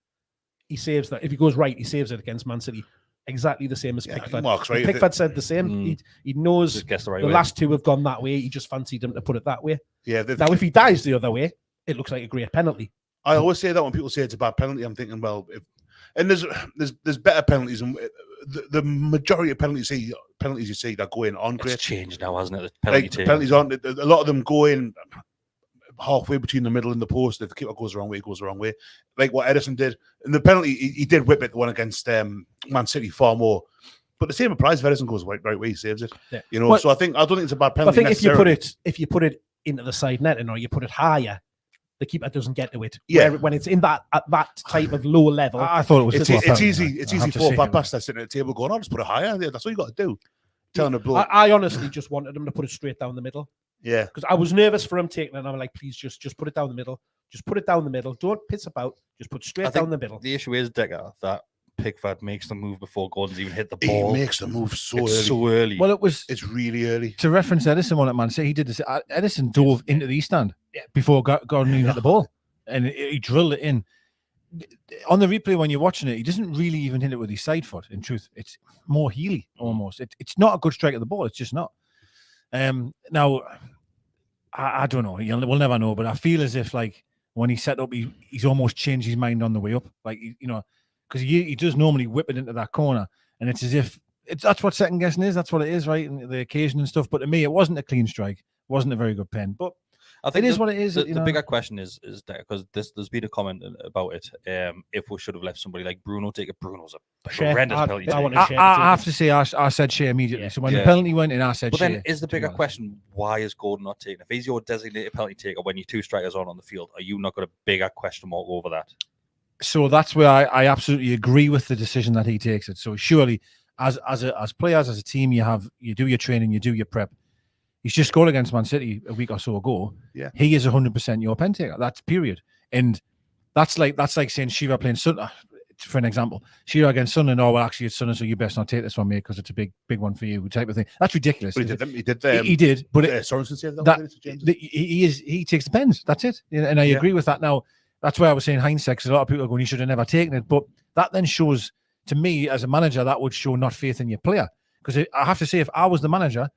Speaker 2: he saves that. If he goes right, he saves it against Man City. Exactly the same as Pickford.
Speaker 3: Right.
Speaker 2: Pickford said the same. He knows the last two have gone that way. He just fancied him to put it that way.
Speaker 3: Yeah.
Speaker 2: Now, if he dives the other way, it looks like a great penalty.
Speaker 3: I always say that when people say it's a bad penalty, I'm thinking, well, there's better penalties, and the majority of penalties you see that go in on great.
Speaker 1: It's changed now, hasn't it?
Speaker 3: The penalties aren't. A lot of them go in halfway between the middle and the post. If the keeper goes the wrong way, it goes the wrong way. Like what Edison did. And the penalty, he did whip it, the one against Man City far more. But the same applies if Edison goes right way, he saves it.
Speaker 2: Yeah.
Speaker 3: You know,
Speaker 2: Well,
Speaker 3: so I don't think it's a bad penalty.
Speaker 2: I think if you put it into the side netting or you put it higher, the keeper doesn't get to it.
Speaker 3: Yeah.
Speaker 2: When it's in that at that type of low level,
Speaker 4: I thought it was.
Speaker 3: It's easy. It's
Speaker 4: I have
Speaker 3: easy
Speaker 4: to
Speaker 3: 4 or
Speaker 4: say
Speaker 3: 5
Speaker 4: it.
Speaker 3: past that sitting at the table going, "Oh, just put it higher." Yeah, that's all you got to do. Telling a bloke.
Speaker 2: I honestly just wanted him to put it straight down the middle
Speaker 3: Yeah.
Speaker 2: because I was nervous for him taking it. And I'm like, please just put it down the middle. Just put it down the middle. Don't piss about. Just put it straight down the middle.
Speaker 1: The issue is, Deka, that Pickford makes the move before Gordon's even hit the
Speaker 3: He
Speaker 1: ball.
Speaker 3: makes the move so
Speaker 1: It's
Speaker 3: early.
Speaker 1: so early.
Speaker 4: Well,
Speaker 3: It's really early.
Speaker 4: to reference Edison one at Man City, he did this. Edison dove into the East stand before Gordon even hit the ball, and he drilled it in. On the replay, when you're watching it, he doesn't really even hit it with his side foot. In truth, it's more Healy almost. It's not a good strike at the ball. It's just not. Now, I don't know. We'll never know. But I feel as if like when he set up, he's almost changed his mind on the way up. Like because he does normally whip it into that corner, and it's as if that's what second guessing is. That's what it is, right? And the occasion and stuff. But to me, it wasn't a clean strike. It wasn't a very good pen. But
Speaker 1: I think
Speaker 4: it is what it is.
Speaker 1: The bigger question is that because there's been a comment about it. If we should have left somebody like Bruno take it, Bruno's a horrendous penalty.
Speaker 4: I have to say, I said Shea immediately.
Speaker 2: Yeah.
Speaker 4: So when the penalty went in, I said
Speaker 1: But
Speaker 4: Shea.
Speaker 1: then is the bigger question, why is Gordon not taking it? If he's your designated penalty taker when you're 2 strikers on the field, are you not got a bigger question mark over that?
Speaker 4: So that's where I absolutely agree with the decision that he takes it. So surely, as players, as a team, you do your training, you do your prep. He's just scored against Man City a week or so ago.
Speaker 3: Yeah,
Speaker 4: he is 100% your pen taker. That's period. And that's like saying Shearer playing Sunderland, for an example. Shearer against Sunderland. Oh well, actually it's Sunderland, so you best not take this one, mate, because it's a big one for you, type of thing. That's ridiculous.
Speaker 3: But
Speaker 4: he did. But
Speaker 3: Sorensen said that.
Speaker 4: He takes the pens. That's it. And I agree with that. Now that's why I was saying hindsight, because a lot of people are going, you should have never taken it. But that then shows, to me as a manager, that would show not faith in your player. Because I have to say, if I was the manager,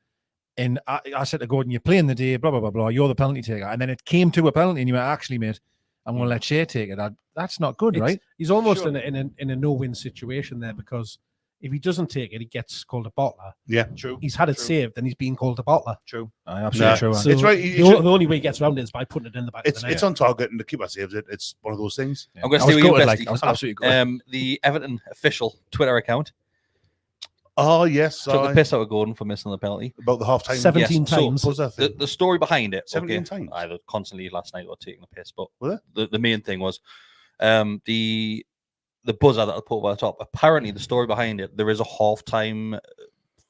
Speaker 4: and I said to Gordon, you're playing the day, blah, blah, blah, blah, you're the penalty taker. And then it came to a penalty and you went, actually, mate, I'm going to let Shea take it. That's not good, right?
Speaker 2: He's almost in a no-win situation there because if he doesn't take it, he gets called a bottler.
Speaker 3: Yeah,
Speaker 4: true.
Speaker 2: He's had it saved and he's being called a bottler.
Speaker 4: True. Absolutely true.
Speaker 2: So
Speaker 3: it's right.
Speaker 2: The only way he gets around it is by putting it in the back of the net.
Speaker 3: It's on target and the keeper saves it. It's one of those things.
Speaker 1: Yeah. I'm going to stay with you, Besty.
Speaker 4: I was absolutely good.
Speaker 1: The Everton official Twitter account
Speaker 3: Oh, yes.
Speaker 1: took the piss out of Gordon for missing the penalty.
Speaker 3: About the half time.
Speaker 2: 17
Speaker 1: Yes,
Speaker 2: times.
Speaker 3: Was that thing?
Speaker 1: The story behind it,
Speaker 3: 17 times.
Speaker 1: either constantly last night or taking the piss, but
Speaker 3: Were
Speaker 1: the main thing was the buzzer that I put over the top. Apparently, the story behind it, there is a half-time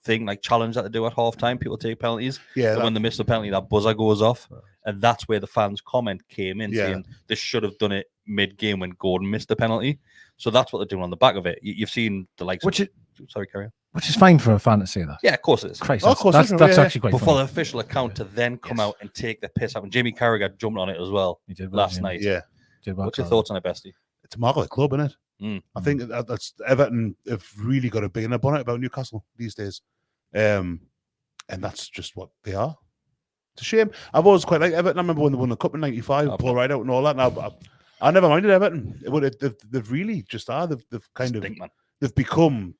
Speaker 1: thing, like challenge that they do at half-time. People take penalties.
Speaker 3: Yeah.
Speaker 1: And when they miss the penalty, that buzzer goes off. And that's where the fans' comment came in,
Speaker 3: Yeah.
Speaker 1: saying they should have done it mid-game when Gordon missed the penalty. So that's what they're doing on the back of it. You've seen the likes of... Sorry, carry on.
Speaker 4: Which is fine for a fan to say that.
Speaker 1: Yeah, of course it is.
Speaker 4: Christ,
Speaker 3: of course
Speaker 4: that's
Speaker 3: yeah.
Speaker 4: actually quite
Speaker 1: But for
Speaker 4: funny.
Speaker 1: the official account to then come out and take the piss out, and Jamie Carragher jumped on it as well
Speaker 4: He did well,
Speaker 1: last night.
Speaker 3: Yeah.
Speaker 4: Did well,
Speaker 1: What's your
Speaker 4: Carl.
Speaker 1: thoughts on it, Besty?
Speaker 3: It's a mark of the club, isn't it?
Speaker 1: Mm.
Speaker 3: I think that's Everton have really got a big enough bonnet about Newcastle these days. And that's just what they are. It's a shame. I've always quite liked Everton. I remember when they won the Cup in '95, Paul Rideout and all that. Now, but I never minded Everton. They've really just are. They've kind of they've become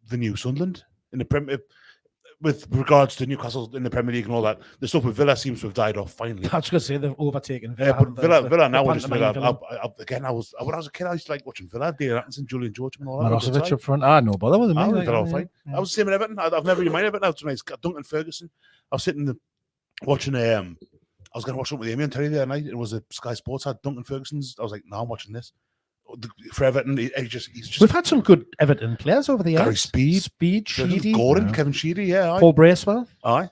Speaker 3: the new Sunderland in the Premier, with regards to Newcastle in the Premier League and all that. The stuff with Villa seems to have died off finally.
Speaker 2: I was going to say they've overtaken
Speaker 3: Villa. Villa now just Villa.
Speaker 2: Villa.
Speaker 3: Again, when I was a kid, I used to like watching Villa, Dale Atkinson, Julian George, and all that.
Speaker 4: Milosevic up front. No bother with him.
Speaker 3: I was the same in Everton. I've never really minded Everton. It's Duncan Ferguson. I was sitting watching. I was going to watch something with Amy and Terry the other night. It was a Sky Sports had Duncan Ferguson's. I was like, no, I'm watching this. For Everton, he's just.
Speaker 2: We've had some good Everton players over the years.
Speaker 3: Gary Speed,
Speaker 2: Sheedy,
Speaker 3: Gordon, Kevin Sheedy, yeah.
Speaker 2: Paul Bracewell,
Speaker 3: Aye.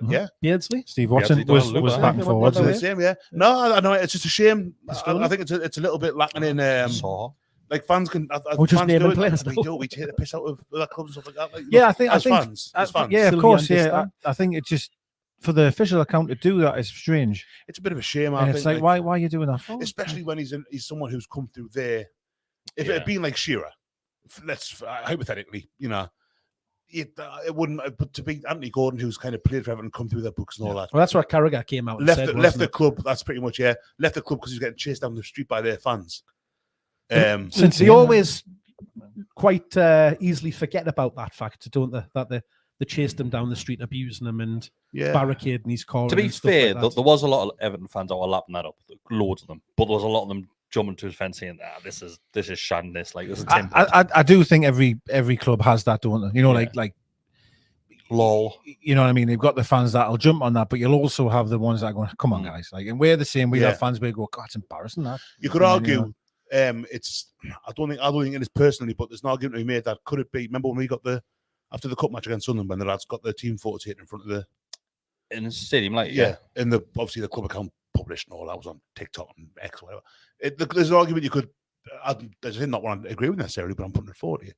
Speaker 3: Yeah.
Speaker 2: Beardsley.
Speaker 4: Steve Watson was back and forwards.
Speaker 3: The same, yeah. No, I know it's just a shame. I think it's a little bit lacking in. Like fans can.
Speaker 2: We're just
Speaker 3: fans
Speaker 2: naming
Speaker 3: do
Speaker 2: players.
Speaker 3: We take the piss out of other clubs and stuff like that. Like,
Speaker 4: Yeah, I think
Speaker 3: fans.
Speaker 4: Yeah, of course. Yeah, I think it just for the official account to do that is strange.
Speaker 3: It's a bit of a shame.
Speaker 4: And it's like, why are you doing that for?
Speaker 3: Especially when he's someone who's come through there. If it had been like Shearer, let's hypothetically, it wouldn't. But to be Anthony Gordon, who's kind of played for Everton and come through their books and all that.
Speaker 2: Well, that's what Carragher came out and said.
Speaker 3: Left the club. That's pretty much left the club because he's getting chased down the street by their fans.
Speaker 2: Since they always quite easily forget about that fact, don't they? That they chased him down the street, abusing him and
Speaker 3: Yeah.
Speaker 2: barricading his car.
Speaker 1: To be
Speaker 2: and stuff
Speaker 1: fair,
Speaker 2: like that.
Speaker 1: there was a lot of Everton fans that were lapping that up, loads of them, but there was a lot of them jumping to his fence saying, this is shandness, like this is temper.
Speaker 4: I do think every club has that, don't they? You know, like
Speaker 1: lol.
Speaker 4: You know what I mean? They've got the fans that'll jump on that, but you'll also have the ones that are going, come on, guys. Like, and we're the same. We have fans where go, God, it's embarrassing that.
Speaker 3: You could argue, it's I don't think it is personally, but there's an argument to be made that could it be? Remember when we got after the cup match against Sunderland, when the lads got their team photos taken in front of
Speaker 1: in the stadium, like
Speaker 3: and obviously the club account published and all that was on TikTok and X, whatever. There's an argument you could. I did not want to agree with necessarily, but I'm putting it forward here.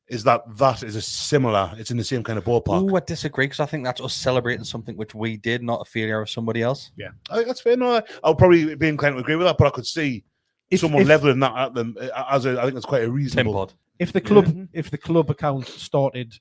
Speaker 3: Is that is a similar? It's in the same kind of ballpark.
Speaker 1: Oh, I disagree because I think that's us celebrating something which we did, not a failure of somebody else.
Speaker 3: Yeah, I think that's fair. No, I'll probably be inclined to agree with that, but I could see someone leveling that at them I think that's quite a reasonable.
Speaker 2: If the club account started,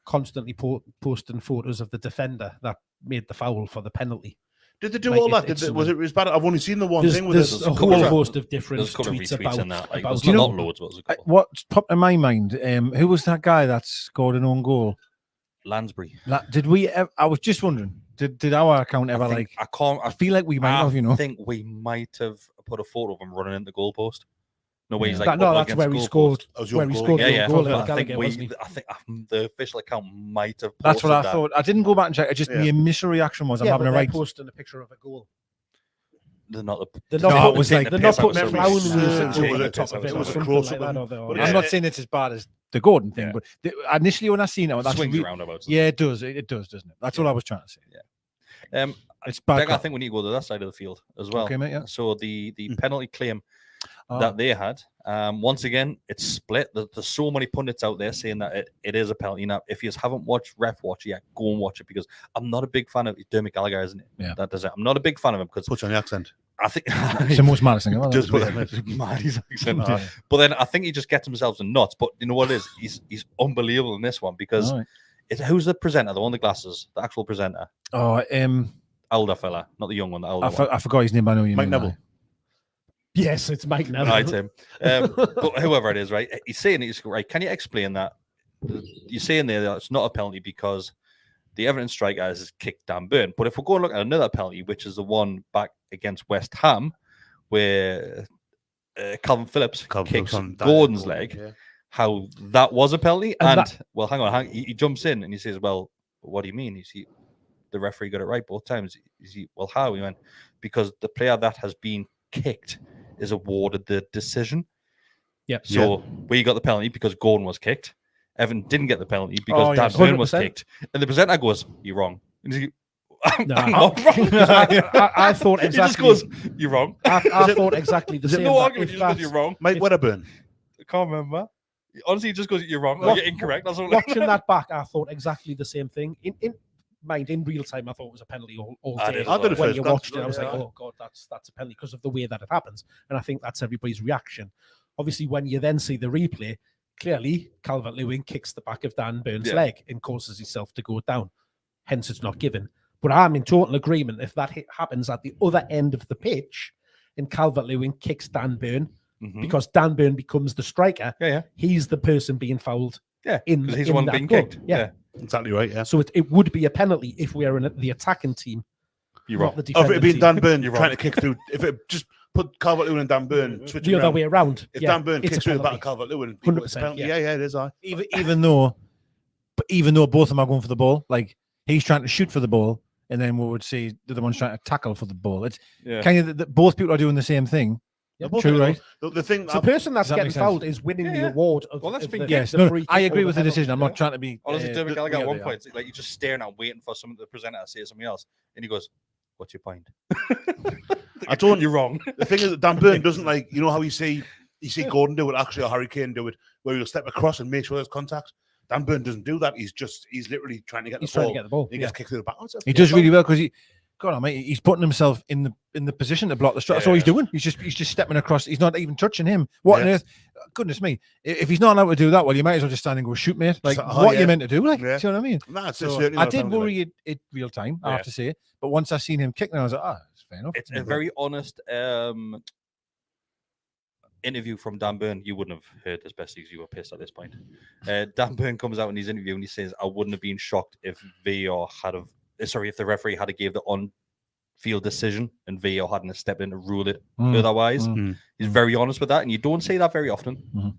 Speaker 2: constantly posting photos of the defender that made the foul for the penalty.
Speaker 3: Did they do all that? Was it as bad? I've only seen the one thing with
Speaker 2: there's a whole host of different tweets about
Speaker 1: that. Like,
Speaker 2: about
Speaker 1: not loads, but
Speaker 4: what's popped in my mind? Who was that guy that scored an own goal?
Speaker 1: Lansbury.
Speaker 4: Did we? I was just wondering. Did our account ever I feel like we might have.
Speaker 1: I think we might have put a photo of him running into the goalpost. No way. He's like
Speaker 2: that's where he scored.
Speaker 3: Where he
Speaker 2: scored the goal.
Speaker 1: I think the official account might have.
Speaker 4: That's what I thought. I didn't go back and check. I just my initial reaction was I'm having a right.
Speaker 2: Posting a picture of a goal.
Speaker 1: They're not.
Speaker 2: They're not putting
Speaker 3: flowers
Speaker 2: over the top of it.
Speaker 3: It was a cross.
Speaker 4: I'm not saying it's as bad as the Gordon thing, but initially when I seen it, that's
Speaker 1: swings roundabouts.
Speaker 4: Yeah, it does, doesn't it? That's all I was trying to say.
Speaker 1: Yeah.
Speaker 4: It's bad.
Speaker 1: I think we need to go to that side of the field as well.
Speaker 4: Okay, mate, yeah.
Speaker 1: So the penalty claim that they had, once again, it's split. There's so many pundits out there saying that it is a penalty. Now, if you haven't watched Ref Watch yet, go and watch it because I'm not a big fan of Dermot Gallagher, isn't it?
Speaker 4: Yeah.
Speaker 1: That does it. I'm not a big fan of him because
Speaker 3: put on the accent.
Speaker 1: I think
Speaker 4: it's the most maddest thing.
Speaker 1: Just Maddie's accent. But then I think he just gets himself in nuts. But you know what it is? He's unbelievable in this one because who's the presenter? The one with the glasses, the actual presenter. Older fella, not the young one. The older one.
Speaker 4: I forgot his name. I know you.
Speaker 3: Mike Neville.
Speaker 2: Yes, it's Mike Neville.
Speaker 1: Right, Tim. But whoever it is, right? He's saying it. Right? Can you explain that? You're saying there that it's not a penalty because the Everton striker has kicked Dan Burn. But if we're going to look at another penalty, which is the one back against West Ham, where Calvin Phillips kicks Gordon's leg, how that was a penalty. And hang on, he jumps in and he says, "Well, what do you mean?" You see, the referee got it right both times. You see, well, how? He went because the player that has been kicked is awarded the decision.
Speaker 2: Yeah.
Speaker 1: So we got the penalty because Gordon was kicked. Evan didn't get the penalty because Dan Burn was kicked. And the presenter goes, "You're wrong." And he's like, I'm not wrong.
Speaker 2: I thought exactly.
Speaker 1: He just goes, "You're wrong."
Speaker 2: I thought exactly the same.
Speaker 1: No argument. He just goes, "You're wrong."
Speaker 3: Mike Wedderburn.
Speaker 1: I can't remember. Honestly, he just goes, "You're wrong." You're incorrect. That's all.
Speaker 2: Watching that back, I thought exactly the same thing. In real time, I thought it was a penalty all day. When you watched it, I was like, "Oh God, that's a penalty" because of the way that it happens. And I think that's everybody's reaction. Obviously, when you then see the replay, clearly Calvert-Lewin kicks the back of Dan Burn's leg and causes himself to go down. Hence, it's not given. But I'm in total agreement if that happens at the other end of the pitch, and Calvert-Lewin kicks Dan Burn because Dan Burn becomes the striker. He's the person being fouled.
Speaker 1: Because he's the one being kicked. Yeah.
Speaker 3: Exactly right, yeah.
Speaker 2: So it would be a penalty if we're in the attacking team.
Speaker 1: You're wrong.
Speaker 2: The defending
Speaker 3: if it had been Dan Burn
Speaker 1: You're
Speaker 3: trying
Speaker 1: wrong.
Speaker 3: to kick through, if it just put Calvert-Lewin and Dan Burn, switch
Speaker 2: the other way around.
Speaker 3: If Dan Burn kicks through the back of Calvert-Lewin,
Speaker 2: 100%.
Speaker 3: Yeah, it is.
Speaker 4: Even though both of them are going for the ball, like he's trying to shoot for the ball, and then we would see the other one's trying to tackle for the ball. It's kind of both people are doing the same thing. True, right?
Speaker 3: The thing,
Speaker 2: the person that's getting fouled is winning the award.
Speaker 4: I agree with the decision. I'm not trying to be.
Speaker 1: Honestly, Dermot Gallagher at one point, like you're just staring at, waiting for someone, the presenter, to say something else, and he goes, "What's your point?"
Speaker 3: I don't.
Speaker 1: You're wrong.
Speaker 3: The thing is that Dan Burn doesn't like. You know how you see Gordon do it, actually, or Harry Kane do it, where he'll step across and make sure there's contact. Dan Burn doesn't do that. He's literally trying to get the ball. He gets kicked through the back.
Speaker 4: He does really well because God, mate, he's putting himself in the position to block the strike. That's all he's doing. He's just stepping across. He's not even touching him. What on earth? Goodness me! If he's not allowed to do that, well, you might as well just stand and go shoot, mate. Like what you meant to do? Like, do you know what I mean? I did worry it real time. I have to say, but once I seen him kick, I was like, it's fair enough.
Speaker 1: It's a very honest interview from Dan Burn. You wouldn't have heard this, Besty, because you were pissed at this point. Dan Burn comes out in his interview and he says, I wouldn't have been shocked if if the referee had gave the on-field decision and VAR hadn't stepped in to rule it otherwise. He's very honest with that, and you don't say that very often.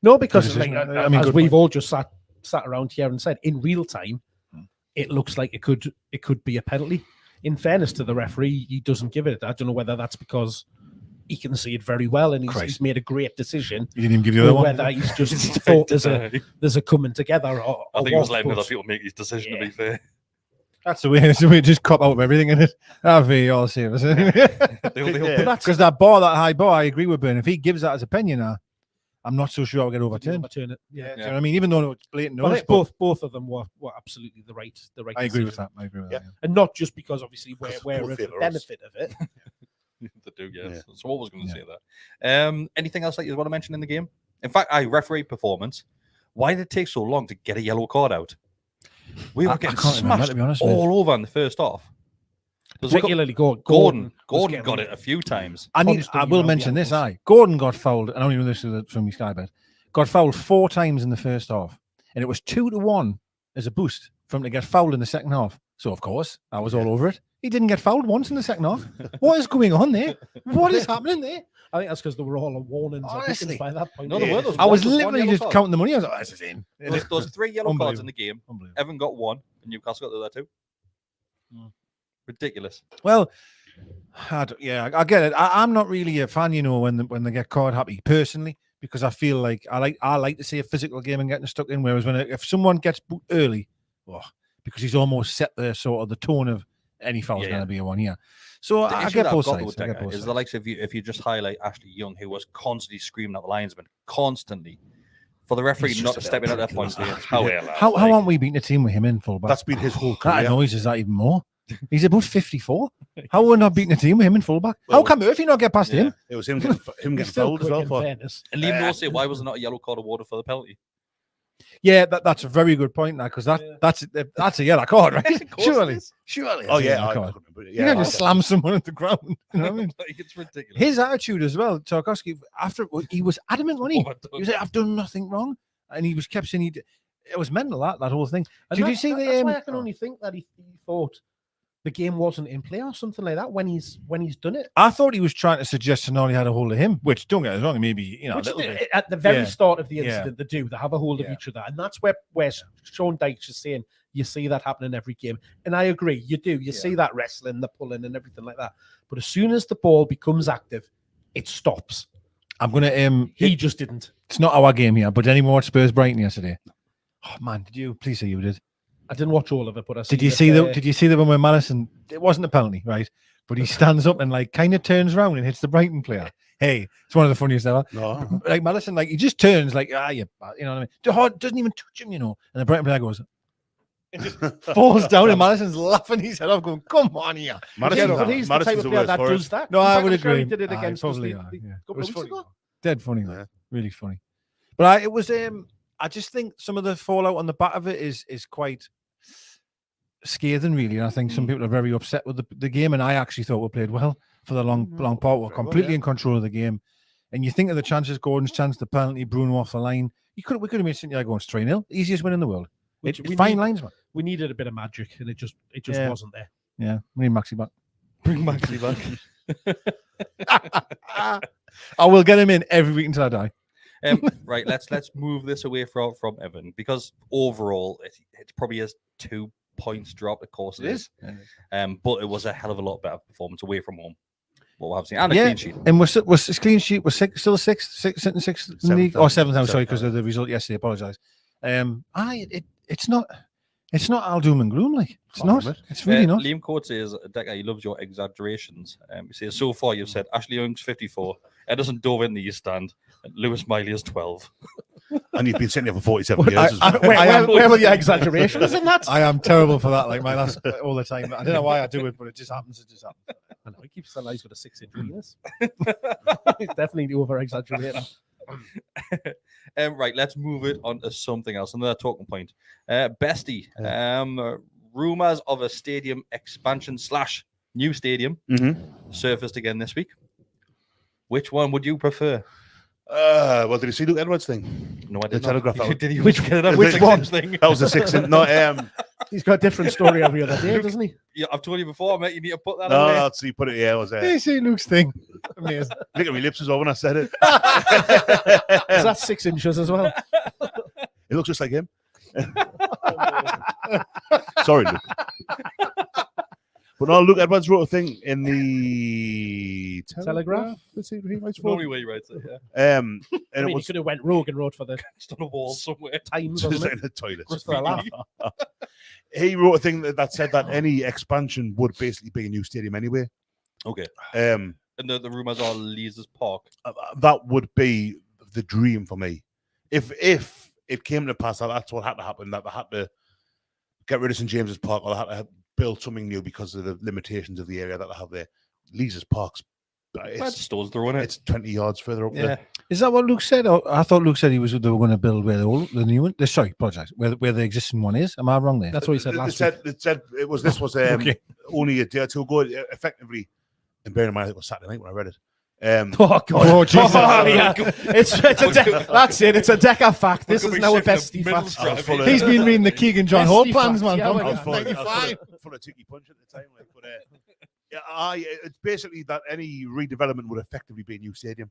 Speaker 2: No, because
Speaker 4: Good decision.
Speaker 2: as we've all just sat around here and said, in real time, it looks like it could be a penalty. In fairness to the referee, he doesn't give it. I don't know whether that's because he can see it very well and he's made a great decision.
Speaker 4: He didn't even give you the other one.
Speaker 2: Whether he's just thought there's a coming together.
Speaker 1: I think he was letting other people make his decision, to be fair.
Speaker 4: That's the way. It's the way to just cop out of everything, isn't it? VAR serious. Because that high bar, I agree with Ben. If he gives that as opinion, I'm not so sure I'll get overturned.
Speaker 2: Overturn it.
Speaker 4: Yeah. Do you know what I mean? Even though it's blatant
Speaker 2: Well,
Speaker 4: noise,
Speaker 2: both of them were absolutely the right.
Speaker 4: I agree with that. I agree with that. Yeah.
Speaker 2: And not just because obviously we're at the
Speaker 3: favour us.
Speaker 2: benefit of it.
Speaker 1: They do, yes. So what was going to say that? Anything else that you want to mention in the game? In fact, referee performance. Why did it take so long to get a yellow card out? We were getting smashed all over in the first half.
Speaker 2: Particularly
Speaker 1: Gordon got it a few times.
Speaker 4: I will mention this. Gordon got fouled, and I only know this from my Sky bet. Got fouled 4 times in the first half, and it was 2-1 as a boost for him to get fouled in the second half. So of course I was all over it. He didn't get fouled once in the second half. What is going on there? What is happening there?
Speaker 2: I think that's because they were all on warnings by that point.
Speaker 1: No,
Speaker 4: I was literally just counting the money. I was like, this is in.
Speaker 1: There's 3 yellow cards in the game. Everton got 1, and Newcastle got the other 2. Ridiculous.
Speaker 4: Well, I get it. I'm not really a fan, when they get card happy personally, because I feel like I like to see a physical game and getting stuck in. Whereas if someone gets booked early, because he's almost set the sort of the tone of any foul's going to be a one. Yeah. So I get both sides.
Speaker 1: Is the likes of if you just highlight Ashley Young, who was constantly screaming at the linesman, constantly. For the referee not to step in at that point.
Speaker 4: How aren't we beating a team with him in fullback?
Speaker 3: That's been his whole career.
Speaker 4: That annoys us that even more. He's about 54. How are we not beating a team with him in fullback? How come Murphy not get past him?
Speaker 3: It was him getting fouled as well.
Speaker 1: And Liam Noel said, why was there not a yellow card awarded for the penalty?
Speaker 4: Yeah, that's a very good point now, because that's a yellow card, right? Surely.
Speaker 3: Oh yeah,
Speaker 4: you can't just slam someone at the ground. You know what I mean?
Speaker 1: It's ridiculous.
Speaker 4: His attitude as well, Tarkovsky, after he was adamant, wasn't he? He was like, I've done nothing wrong, and he was kept saying it was mental that whole thing. Did you see
Speaker 2: that's why I can only think that he thought the game wasn't in play or something like that when he's done it.
Speaker 4: I thought he was trying to suggest Sonali had a hold of him, which, don't get us wrong, maybe a little bit.
Speaker 2: At the very start of the incident, they have a hold of each other, and that's where Sean Dyche is saying you see that happening every game, and I agree, you do. You see that wrestling, the pulling, and everything like that. But as soon as the ball becomes active, it stops.
Speaker 4: I'm gonna.
Speaker 2: He just didn't.
Speaker 4: It's not our game here, but anyone watch Spurs Brighton yesterday? Oh man, did you? Please say you did.
Speaker 2: I didn't watch all of it, but
Speaker 4: Did you see the one where Madison? It wasn't a penalty, right? But he stands up and kind of turns around and hits the Brighton player. Hey, it's one of the funniest ever.
Speaker 3: No.
Speaker 4: Like Madison, he just turns you know what I mean? Doesn't even touch him, And the Brighton player goes, and just falls down, and Madison's laughing his head off, going, "Come on here."
Speaker 2: But he's the type of player that does that.
Speaker 4: No, I would agree.
Speaker 2: He did it against us
Speaker 4: probably.
Speaker 2: a couple of weeks ago.
Speaker 4: Dead funny, really funny. But it was. I just think some of the fallout on the back of it is quite scathing, really. And I think some people are very upset with the game. And I actually thought we played well for the long part. We're completely in control of the game. And you think of the chances, Gordon's chance, the penalty, Bruno off the line. We could have made City going 3-0. Easiest win in the world. Fine lines, man.
Speaker 2: We needed a bit of magic, and it just wasn't there.
Speaker 4: Yeah, we need Maxi back.
Speaker 1: Bring Maxi back.
Speaker 4: I will get him in every week until I die.
Speaker 1: Right, let's move this away from Everton, because overall it's probably a 2 points drop. Of course it is. But it was a hell of a lot better performance away from home. What we have seen, and a clean sheet.
Speaker 4: And was clean sheet was still sixth in the league, or seventh? I'm sorry, because of the result yesterday. Apologise. It's not all doom and gloom. It's not. It's really not.
Speaker 1: Liam Coates says, Deka, he loves your exaggerations. He says, so far you've said Ashley Young's 54, Edison dove in the East Stand, and Lewis Miley is 12.
Speaker 3: And you've been sitting there for 47 years as well.
Speaker 2: Where were your exaggerations in that?
Speaker 4: I am terrible for that. My last all the time. I don't know why I do it, but it just happens.
Speaker 2: I know he keeps saying he's got a 6-inch penis. He's definitely over exaggerating.
Speaker 1: Right, let's move it on to something else. Another talking point. Besty, rumors of a stadium expansion / new stadium surfaced again this week. Which one would you prefer?
Speaker 3: Well, did you see Luke Edwards thing?
Speaker 1: No, I
Speaker 3: The
Speaker 1: did
Speaker 3: Telegraph.
Speaker 1: not. Did he
Speaker 2: Which-
Speaker 1: get it up?
Speaker 2: which
Speaker 1: Six
Speaker 2: one?
Speaker 1: inch thing?
Speaker 3: That was the 6 inch. No,
Speaker 2: He's got a different story every other day, doesn't he?
Speaker 1: Yeah, I've told you before, mate. You need to put that
Speaker 3: no,
Speaker 1: away.
Speaker 3: that's you put it. Yeah, it was.
Speaker 4: You see Luke's thing. Amazing.
Speaker 3: Look at my lips as well when I said it.
Speaker 2: Is that 6 inches as well?
Speaker 3: It looks just like him. Sorry, Luke. But no, Luke Edwards wrote a thing in the
Speaker 2: Telegraph?
Speaker 3: Let's see what he writes
Speaker 1: The
Speaker 3: for.
Speaker 1: only way he writes it, yeah.
Speaker 3: And
Speaker 2: I
Speaker 3: it
Speaker 2: mean, he
Speaker 3: was
Speaker 2: could have went rogue and wrote for the
Speaker 1: Just on a wall somewhere.
Speaker 2: Times,
Speaker 3: just
Speaker 2: wasn't
Speaker 3: in
Speaker 2: it?
Speaker 3: the toilet.
Speaker 2: Just for a laugh.
Speaker 3: He wrote a thing that said that any expansion would basically be a new stadium anyway.
Speaker 1: Okay.
Speaker 3: Um,
Speaker 1: And the rumours are Lee's Park.
Speaker 3: that would be the dream for me. If it came to pass that that's what had to happen, that they had to get rid of St James's Park or they had to build something new because of the limitations of the area that they have there. Lee's Park's
Speaker 1: That's stones throwing it.
Speaker 3: it's 20 yards further up
Speaker 1: Yeah.
Speaker 3: there.
Speaker 4: Is that what Luke said? Or I thought Luke said they were going to build where the new one. Sorry, apologize. Where the existing one is. Am I wrong there?
Speaker 2: That's what he said last week.
Speaker 3: It said this was
Speaker 4: Okay.
Speaker 3: only a day or two ago. Effectively, and bearing in mind it was Saturday night when I read it.
Speaker 2: Oh, God.
Speaker 4: Oh, Jesus.
Speaker 2: Yeah. It's a that's it. It's a Deka fact. This is now a Besty fact.
Speaker 3: I was full of-
Speaker 4: He's been reading the Keegan John Hall
Speaker 2: Besty
Speaker 4: plans,
Speaker 2: facts,
Speaker 4: man.
Speaker 2: yeah,
Speaker 4: Come
Speaker 2: well,
Speaker 3: I
Speaker 4: on.
Speaker 3: was full of
Speaker 4: 95.
Speaker 3: full of ticky punch at the time. Like, but, it's basically that any redevelopment would effectively be a new stadium.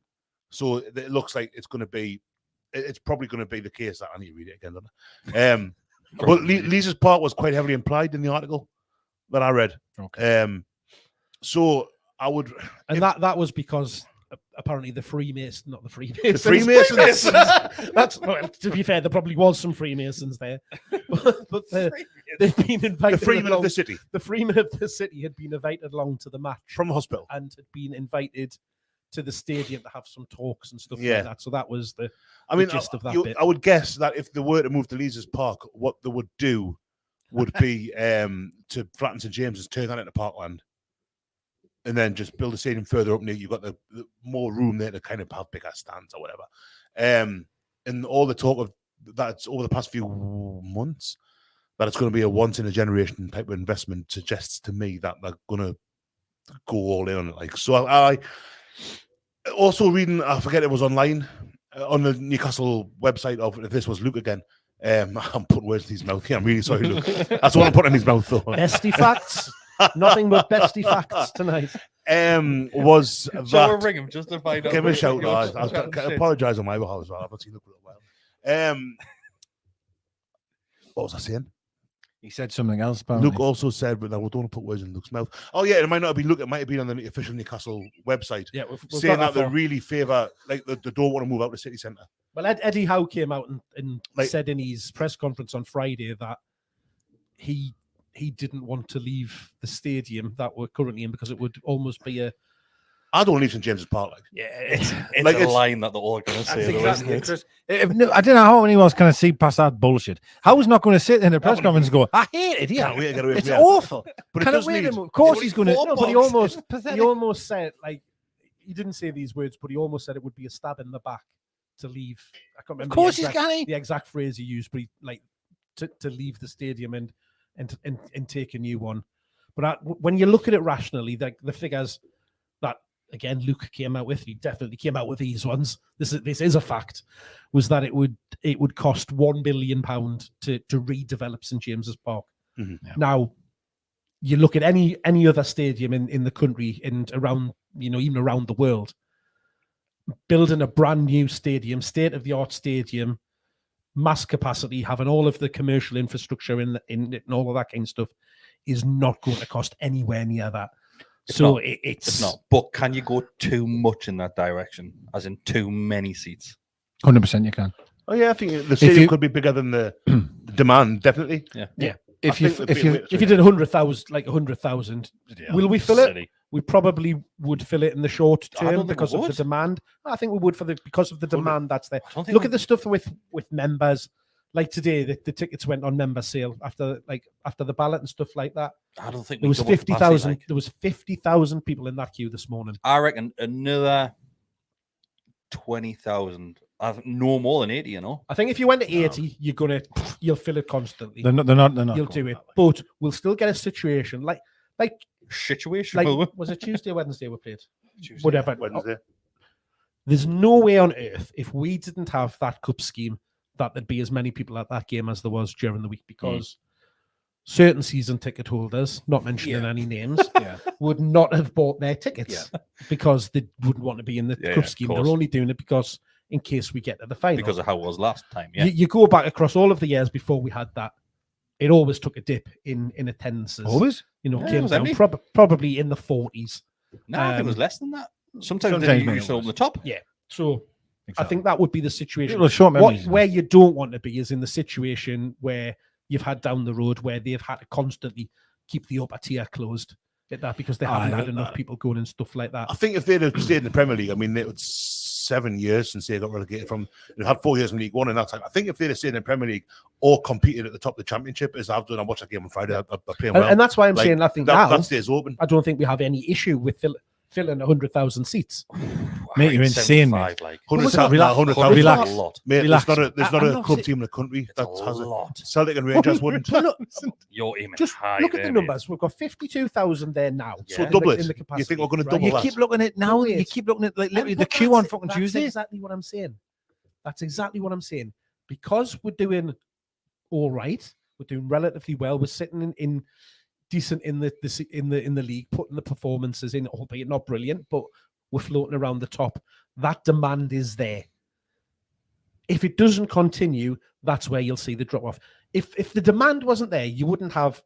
Speaker 3: So it looks like it's going to be. It's probably going to be the case that I need to read it again. Don't I? But Lee's Park was quite heavily implied in the article that I read.
Speaker 4: Okay.
Speaker 3: So I would.
Speaker 2: And that was because apparently the Freemasons, not the Freemasons.
Speaker 3: The Freemasons.
Speaker 2: That's well, to be fair, there probably was some Freemasons there, but they've been invited.
Speaker 3: The Freeman
Speaker 2: along,
Speaker 3: of the city
Speaker 2: the Freeman of the city had been invited along to the match
Speaker 3: from the hospital.
Speaker 2: and had been invited to the stadium to have some talks and stuff
Speaker 3: Yeah.
Speaker 2: like that. So that was the
Speaker 3: I mean,
Speaker 2: gist of that bit.
Speaker 3: I would guess that if they were to move to Lee's Park, what they would do would be to flatten St James's, turn that into parkland, and then just build a stadium further up near. You've got the more room there to kind of have bigger stands or whatever. And all the talk of that's over the past few months that it's going to be a once in a generation type of investment suggests to me that they're going to go all in on it. Like, so I also reading, I forget it was online on the Newcastle website of if this was Luke again. I'm putting words in his mouth here. I'm really sorry, Luke. That's what I'm putting in his mouth though.
Speaker 2: Besty facts. Nothing but Besty facts tonight.
Speaker 3: Was
Speaker 1: Shall we
Speaker 3: that
Speaker 1: ring him just to find out?
Speaker 3: give him a shout?
Speaker 1: Shit.
Speaker 3: I apologize on my behalf as well. I've not seen Luke for a while. What was I saying?
Speaker 4: He said something else. Apparently.
Speaker 3: Luke also said, but I don't want to put words in Luke's mouth. Oh yeah, it might not have been Luke. It might have been on the official Newcastle website,
Speaker 2: Yeah, we've
Speaker 3: saying
Speaker 2: got
Speaker 3: that they
Speaker 2: for-
Speaker 3: really favour, like they don't want to move out the city centre.
Speaker 2: Well, Eddie Howe came out and
Speaker 3: Like-
Speaker 2: said in his press conference on Friday that he didn't want to leave the stadium that we're currently in because it would almost be a
Speaker 3: I don't leave St James's Park. Like,
Speaker 1: It's
Speaker 3: Like,
Speaker 1: a
Speaker 3: it's-
Speaker 1: line that they're all going to say, though, isn't it?
Speaker 4: I don't know how anyone else can see past that bullshit. How is not going to sit in a press conference and go, I hate it here.
Speaker 3: can't wait to get away
Speaker 4: It's
Speaker 3: from it.
Speaker 4: awful.
Speaker 3: But it
Speaker 4: Can't
Speaker 3: does
Speaker 4: wait
Speaker 3: need.
Speaker 4: to move. Of course he's going to.
Speaker 2: No, but he almost
Speaker 4: pathetic.
Speaker 2: he almost said, like, he didn't say these words, but he almost said it would be a stab in the back to leave. I can't remember
Speaker 4: Of course he's
Speaker 2: exact,
Speaker 4: going
Speaker 2: the exact phrase he used, but he like to leave the stadium and take a new one. But when you look at it rationally, the figures that again Luke came out with, he definitely came out with these ones. This is a fact. Was that it would cost £1 billion to redevelop St James's Park.
Speaker 3: Mhm.
Speaker 4: Yeah.
Speaker 2: Now, you look at any other stadium in the country and around, even around the world, building a brand new stadium, state of the art stadium, mass capacity, having all of the commercial infrastructure in it and all of that kind of stuff is not going to cost anywhere near that.
Speaker 1: It's
Speaker 2: So
Speaker 1: not.
Speaker 2: it's
Speaker 1: It's not. But can you go too much in that direction, as in too many seats?
Speaker 4: 100% you can.
Speaker 3: Oh yeah, I think the stadium
Speaker 4: you-
Speaker 3: could be bigger than the demand. Definitely.
Speaker 4: If you
Speaker 2: if you did 100,000, will we fill it?
Speaker 1: Silly.
Speaker 2: We probably would fill it in the short
Speaker 1: I don't
Speaker 2: term
Speaker 1: think
Speaker 2: because
Speaker 1: we
Speaker 2: of the
Speaker 1: would.
Speaker 2: demand. I think we would because of the
Speaker 3: Would we?
Speaker 2: demand that's there.
Speaker 1: I don't think
Speaker 2: Look
Speaker 1: we-
Speaker 2: at the stuff with members. Like today, the tickets went on member sale after the ballot and stuff like that.
Speaker 1: I don't think
Speaker 2: There
Speaker 1: we
Speaker 2: was
Speaker 1: double capacity,
Speaker 2: 50,000.
Speaker 1: like.
Speaker 2: There was 50,000 people in that queue this morning.
Speaker 1: I reckon another 20,000. I think no more than 80.
Speaker 2: I think if you went to 80, you'll fill it constantly.
Speaker 4: They're not.
Speaker 2: You'll do it, but we'll still get a situation like
Speaker 1: Situation. will we?
Speaker 2: was it Tuesday or Wednesday we played?
Speaker 1: Tuesday.
Speaker 2: Whatever.
Speaker 3: Wednesday.
Speaker 2: There's no way on earth, if we didn't have that cup scheme, that there'd be as many people at that game as there was during the week, because certain season ticket holders, not mentioning any names, would not have bought their tickets because they wouldn't want to be in the cup scheme. They're only doing it because in case we get to the final.
Speaker 1: Because of how it was last time,
Speaker 2: You go back across all of the years before we had that, it always took a dip in attendances.
Speaker 4: Always?
Speaker 2: You know, came down probably in the 40s.
Speaker 1: No, I think it was less than that. Sometimes they used to open the top.
Speaker 2: Yeah. So I think that would be the situation. Where you don't want to be is in the situation where you've had down the road where they've had to constantly keep the upper tier closed at that because they haven't had enough people going and stuff like that.
Speaker 3: I think if they'd have stayed in the Premier League, I mean, it was 7 years since they got relegated from. They had 4 years in League One in that time. I think if they'd have stayed in the Premier League or competed at the top of the Championship, as I've done, I watched that game on Friday. They're playing well,
Speaker 2: and that's why I'm saying I think
Speaker 3: that stays open.
Speaker 2: I don't think we have any issue with filling 100,000 seats.
Speaker 4: Mate, you're insane, mate.
Speaker 3: 100,000.
Speaker 4: Relax.
Speaker 3: Mate, there's not a club team in the country that has a lot. Celtic and Rangers wouldn't.
Speaker 1: You're aiming
Speaker 2: just
Speaker 1: high.
Speaker 2: Look at the numbers. We've got 52,000 there now.
Speaker 3: So double it. You think we're going to double that?
Speaker 4: You keep looking at now. You keep looking at like literally the queue on fucking Tuesday.
Speaker 2: That's exactly what I'm saying. That's exactly what I'm saying. Because we're doing all right, we're doing relatively well. We're sitting in decent in the league, putting the performances in, albeit not brilliant, but we're floating around the top. That demand is there. If it doesn't continue, that's where you'll see the drop off. If the demand wasn't there, you wouldn't have.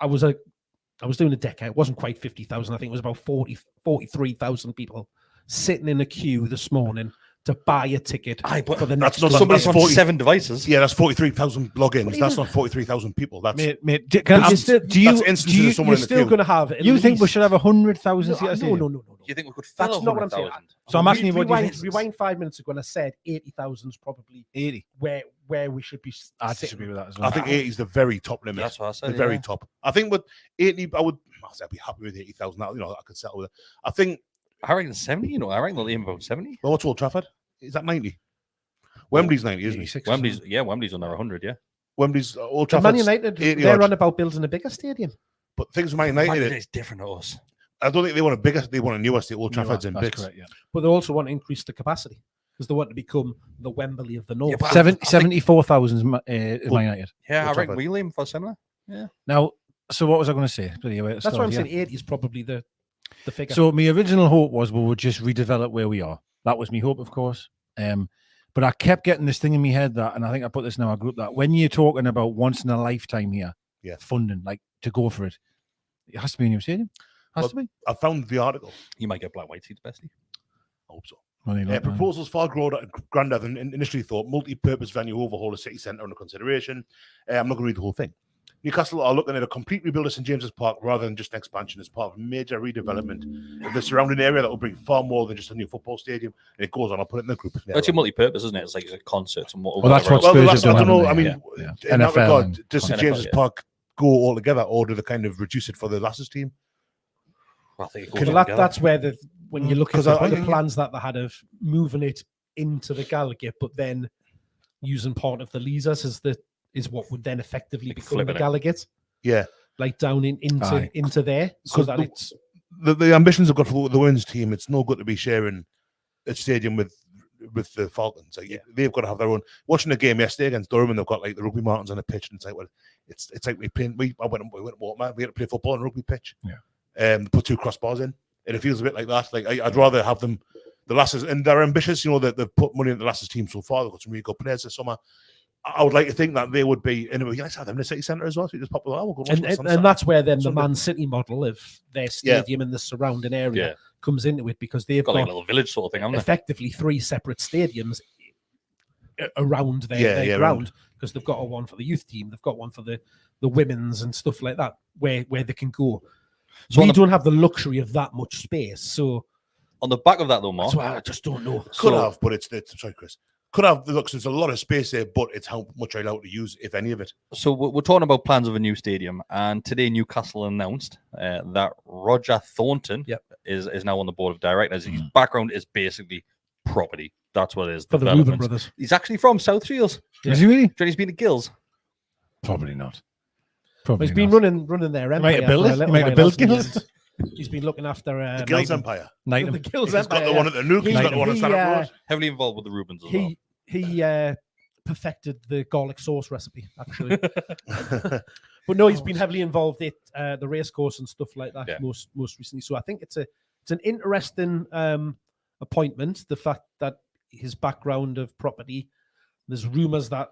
Speaker 2: I was doing a Deka. It wasn't quite 50,000. I think it was about 43,000 people sitting in a queue this morning to buy a ticket for the next.
Speaker 1: Somebody's on 7 devices.
Speaker 3: Yeah, that's 43,000 logins. That's not 43,000 people. That's
Speaker 4: mate.
Speaker 3: You're still
Speaker 2: going to have.
Speaker 4: You think we should have 100,000 seats?
Speaker 2: No.
Speaker 1: You think we could fill? That's not what I'm saying.
Speaker 4: So I'm asking you, what do you think?
Speaker 2: Rewind 5 minutes ago, and I said 80,000 is probably
Speaker 4: 80
Speaker 2: where we should be.
Speaker 4: I disagree with that as well.
Speaker 3: I think 80 is the very top limit.
Speaker 1: That's what I said.
Speaker 3: The very top. I think with 80, I'd be happy with 80,000. You know, I could settle with it. I think.
Speaker 1: I reckon 70. You know, I reckon they'll aim about 70.
Speaker 3: Well, what's Old Trafford? Is that 90? Wembley's 90, isn't it?
Speaker 1: Wembley's under 100. Yeah.
Speaker 3: Wembley's Old Trafford.
Speaker 2: Man United, they're on about building a bigger stadium.
Speaker 3: But things with Man United
Speaker 1: is different to us.
Speaker 3: I don't think they want a bigger. They want a newer state. Old Trafford's in bits.
Speaker 4: Correct, yeah.
Speaker 2: But they also want to increase the capacity because they want to become the Wembley of the North.
Speaker 4: Yeah, 74,000 is Man United.
Speaker 1: Yeah, I reckon we'll aim for similar. Yeah.
Speaker 4: Now, so what was I going to say?
Speaker 2: That's why I'm saying 80 is probably the figure.
Speaker 4: So my original hope was we would just redevelop where we are. That was my hope, of course. But I kept getting this thing in my head that, and I think I put this in our group, that when you're talking about once in a lifetime here, funding, like to go for it, it has to be a new stadium. Has to be.
Speaker 3: I found the article.
Speaker 1: You might get black white seats, Besty.
Speaker 3: I hope so. Proposals far grander than initially thought. Multi-purpose venue overhaul of city centre under consideration. I'm not going to read the whole thing. Newcastle are looking at a complete rebuild of St James's Park rather than just an expansion as part of a major redevelopment of the surrounding area that will bring far more than just a new football stadium. And it goes on. I'll put it in the group.
Speaker 1: That's your multi-purpose, isn't it? It's like a concert and what.
Speaker 4: Well, that's what Spurs have done.
Speaker 3: I don't know. I mean, in that regard, does
Speaker 1: St
Speaker 3: St James's Park go all together, or do they kind of reduce it for the Lasses team?
Speaker 1: I think
Speaker 2: that's where when you look at the plans that they had of moving it into the Gallowgate, but then using part of the Leazers is what would then effectively become the Gallowgate.
Speaker 3: Yeah,
Speaker 2: like down into there, so that it's
Speaker 3: the ambitions I've got for the women's team. It's no good to be sharing a stadium with the Falcons. Like, they've got to have their own. Watching the game yesterday against Durham, and they've got like the rugby mountains on a pitch, and it's like, well, it's like we went and walked, man. We had to play football on a rugby pitch.
Speaker 4: Yeah.
Speaker 3: Put 2 crossbars in, and it feels a bit like that. Like I'd rather have them. The Lasses, and they're ambitious. You know, they've put money into the Lasses team so far. They've got some really good players this summer. I would like to think that they would be, and let's have them in the city centre as well. So you just pop
Speaker 2: and that's where then the Man City model of their stadium and the surrounding area comes into it, because they've got
Speaker 1: like a little village sort of thing, haven't they?
Speaker 2: Effectively 3 separate stadiums around their ground, because they've got one for the youth team, they've got one for the women's and stuff like that, where they can go. So we don't have the luxury of that much space. So
Speaker 1: on the back of that, though, Mark,
Speaker 2: that's why I just don't know.
Speaker 3: Could have, but it's sorry, Chris. Could have the looks. There's a lot of space there, but it's how much I allowed to use, if any of it.
Speaker 1: So we're talking about plans of a new stadium, and today Newcastle announced that Roger Thornton is now on the board of directors. His background is basically property. That's what it is.
Speaker 2: For the Reuben brothers.
Speaker 1: He's actually from South Shields.
Speaker 4: Yeah. Is he really?
Speaker 1: He's been to Gills.
Speaker 4: Probably not.
Speaker 2: He's been running their empire.
Speaker 4: He might have built Gills.
Speaker 2: He's been looking after
Speaker 3: The Gills Empire.
Speaker 2: The Gills
Speaker 3: He's got
Speaker 2: Empire.
Speaker 3: the one at the Nuke. He's got the one at Stanhope Road.
Speaker 1: Heavily involved with the Rubens as well.
Speaker 2: He perfected the garlic sauce recipe, actually. But no, he's been heavily involved in the race course and stuff like that most recently. So I think it's an interesting appointment. The fact that his background of property, there's rumours that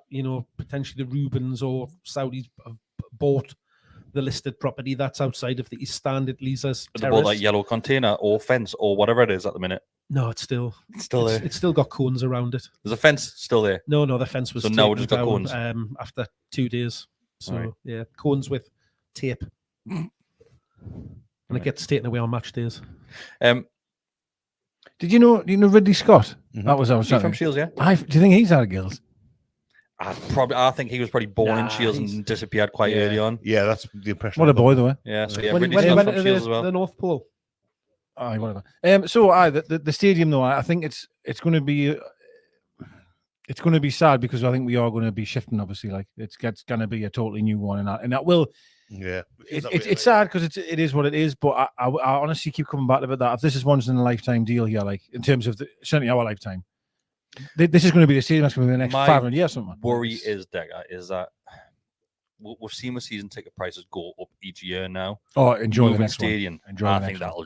Speaker 2: potentially the Rubens or Saudis have bought the listed property that's outside of the East Stand at Lisa's
Speaker 1: But they bought that yellow container or fence or whatever it is at the minute.
Speaker 2: No, it's still
Speaker 1: there.
Speaker 2: It's still got cones around it.
Speaker 1: There's a fence still there.
Speaker 2: No, the fence was
Speaker 1: so now
Speaker 2: taken
Speaker 1: just got
Speaker 2: down,
Speaker 1: cones
Speaker 2: after 2 days. So
Speaker 1: right.
Speaker 2: yeah, cones with tape, and it gets taken away on match days.
Speaker 4: Did you know Ridley Scott?
Speaker 3: Mm-hmm.
Speaker 4: That was
Speaker 1: from Shields, yeah.
Speaker 4: Do you think he's out of Gills?
Speaker 1: I think he was probably born in Shields and disappeared quite early on.
Speaker 3: Yeah, that's the impression.
Speaker 4: What a boy, though.
Speaker 1: Yeah, so
Speaker 2: When
Speaker 1: Ridley
Speaker 2: he
Speaker 1: Scott's
Speaker 2: went
Speaker 1: from
Speaker 2: to
Speaker 1: Shields as well.
Speaker 2: the North Pole.
Speaker 4: Oh, whatever. The stadium though, I think it's going to be sad because I think we are going to be shifting. Obviously, like it's going to be a totally new one, and that will.
Speaker 3: Yeah,
Speaker 4: it's sad because it is what it is. But I honestly keep coming back to it that if this is once in a lifetime deal here, like in terms of certainly our lifetime, this is going to be the stadium that's going to be the next 500 years. Something.
Speaker 1: Worry is Deka is that we've seen the season ticket prices go up each year now.
Speaker 4: Oh, enjoy the next
Speaker 1: stadium. I think that'll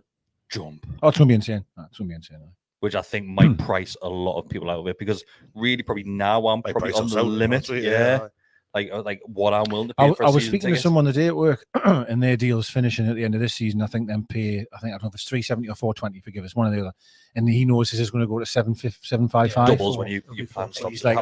Speaker 1: jump.
Speaker 4: Oh, it's going to be insane.
Speaker 1: Which I think might price a lot of people out of it because really probably now I'm probably on the limit. Yeah. Like what I'm willing to pay for.
Speaker 4: I was speaking to someone today at work, and their deal's finishing at the end of this season. I think them pay. I don't know if it's $370 or $420. Forgive us, one or the other. And he knows this is going to go to $755.
Speaker 1: Doubles when you plan stuff.
Speaker 4: He's like,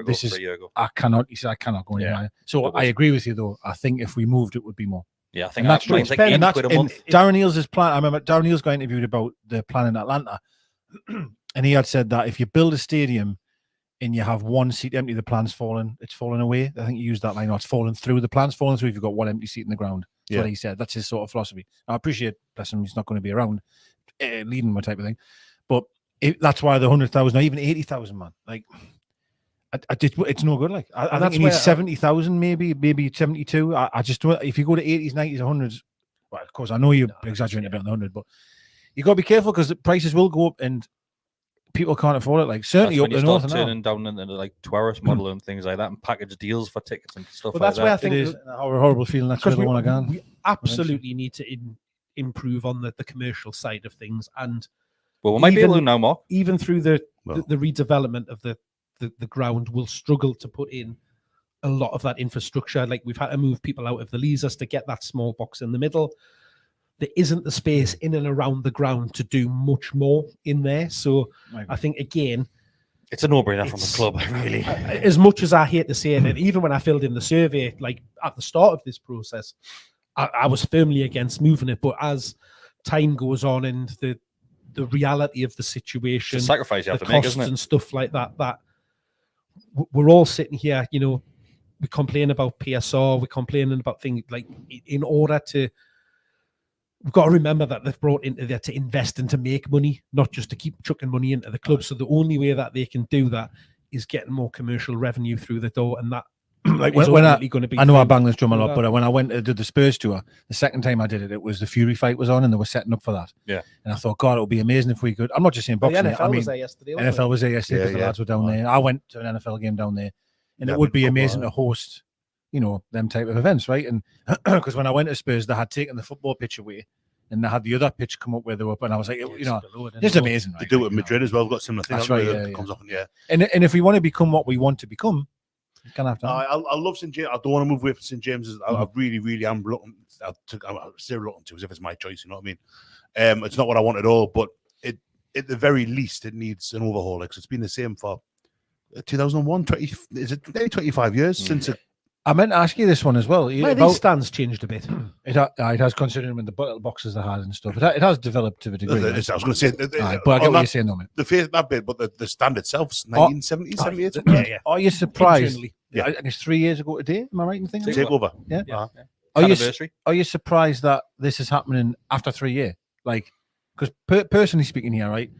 Speaker 4: "This is 3 years ago. I cannot." He said, "I cannot go any higher." So I agree with you, though. I think if we moved, it would be more.
Speaker 1: Yeah, I think
Speaker 4: that's true.
Speaker 1: Like £8 a month.
Speaker 4: Darren Eales' plan. I remember Darren Eales got interviewed about the plan in Atlanta, and he had said that if you build a stadium and you have one seat empty, the plan's fallen. It's fallen away. I think he used that line. It's fallen through. The plan's fallen through if you've got one empty seat in the ground. That's what he said. That's his sort of philosophy. I appreciate, bless him, he's not going to be around leading my type of thing. But that's why the 100,000 or even 80,000, man. Like, it's no good. Like, I think you need 70,000, maybe 72. I just don't. If you go to 80s, 90s, 100s, well, of course, I know you're exaggerating a bit on the 100, but you got to be careful because the prices will go up and people can't afford it. Like certainly up the north and
Speaker 1: turning down into like tourist model and things like that, and package deals for tickets and stuff.
Speaker 2: But that's where I think
Speaker 4: it is a horrible feeling. That's where they want to go.
Speaker 2: We absolutely need to improve on the commercial side of things, and
Speaker 1: well, we might be able to now, Mark.
Speaker 2: Even through the redevelopment of the ground, we'll struggle to put in a lot of that infrastructure. Like we've had to move people out of the Leasers to get that small box in the middle. There isn't the space in and around the ground to do much more in there. So I think, again,
Speaker 1: it's a no-brainer from the club, really.
Speaker 2: As much as I hate to say it, and even when I filled in the survey, like at the start of this process, I was firmly against moving it. But as time goes on and the reality of the situation,
Speaker 1: it's a sacrifice you have
Speaker 2: the
Speaker 1: to make,
Speaker 2: costs
Speaker 1: isn't it?
Speaker 2: And stuff like that, we're all sitting here, we complain about PSR, we're complaining about things like in order to. We've got to remember that they've brought into there to invest and to make money, not just to keep chucking money into the club. So the only way that they can do that is getting more commercial revenue through the door, and that
Speaker 4: like when going to be. I know I bang this drum a lot, but when I went to do the Spurs tour, the second time I did it, it was the Fury fight was on, and they were setting up for that.
Speaker 1: Yeah,
Speaker 4: and I thought, God, it would be amazing if we could. I'm not just saying boxing.
Speaker 2: The NFL was there yesterday.
Speaker 4: NFL was there yesterday because the lads were down there. I went to an NFL game down there, and it would be amazing to host, them type of events, right? And because when I went to Spurs, they had taken the football pitch away. And they had the other pitch come up where they were up, and I was like, it's amazing. Right?
Speaker 3: They do it in Madrid as well. We've got similar things.
Speaker 4: That's right.
Speaker 3: Comes up
Speaker 4: and if we want to become what we want to become, we're gonna have to.
Speaker 3: I love St James. I don't want to move away from St James's. I really, really am looking. I'm still looking to as if it's my choice. You know what I mean? It's not what I want at all, but it at the very least it needs an overhaul. Like, it's been the same for 2001. Is it 25 years since it?
Speaker 4: I meant to ask you this one as well.
Speaker 2: These stands changed a bit.
Speaker 4: It has, considering with the boxes they had and stuff. It has developed to a degree.
Speaker 3: I was going to say,
Speaker 4: but I get what you're saying, though, mate.
Speaker 3: That bit, but the stand itself is 1970s, 78.
Speaker 2: Yeah.
Speaker 4: Are you surprised?
Speaker 3: Yeah,
Speaker 4: I think it's 3 years ago today. Am I right in thinking?
Speaker 3: Takeover.
Speaker 4: Yeah.
Speaker 1: Anniversary.
Speaker 4: Are you surprised that this is happening after 3 years? Like, because personally speaking here, right,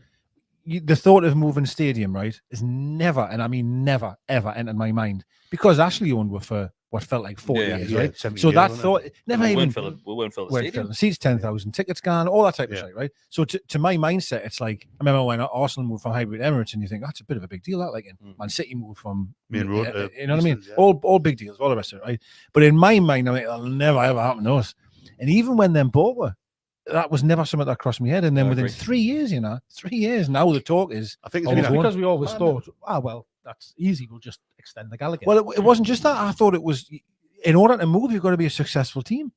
Speaker 4: the thought of moving stadium, right, is never, and I mean never, ever entered my mind, because Ashley owned were for what felt like 40
Speaker 1: Yeah,
Speaker 4: years,
Speaker 3: yeah,
Speaker 4: right?
Speaker 3: 70
Speaker 4: So
Speaker 3: years,
Speaker 4: that
Speaker 3: wasn't it?
Speaker 4: thought never
Speaker 1: we
Speaker 4: even
Speaker 1: weren't filling the
Speaker 4: weren't
Speaker 1: stadium.
Speaker 4: filling. Seats 10,000, tickets gone, all that type of
Speaker 3: Yeah.
Speaker 4: shit, right? So to my mindset, it's like I remember when Arsenal moved from hybrid Emirates, and you think that's a bit of a big deal. That like Man City moved from
Speaker 3: Main road to
Speaker 4: you know what I mean?
Speaker 3: Eastlands, yeah.
Speaker 4: All big deals, all the rest of it, right? But in my mind, I mean, it'll never ever happen to us. And even when them bought were, that was never something that crossed my head. And then
Speaker 1: I
Speaker 4: within
Speaker 1: agree.
Speaker 4: 3 years, 3 years now, the talk is
Speaker 3: I think
Speaker 4: Oh,
Speaker 3: it's
Speaker 2: It's
Speaker 3: been
Speaker 2: because we always thought, well, that's easy. We'll just extend the Gallowgate.
Speaker 4: well, it wasn't just that. I thought it was in order to move, you've got to be a successful team.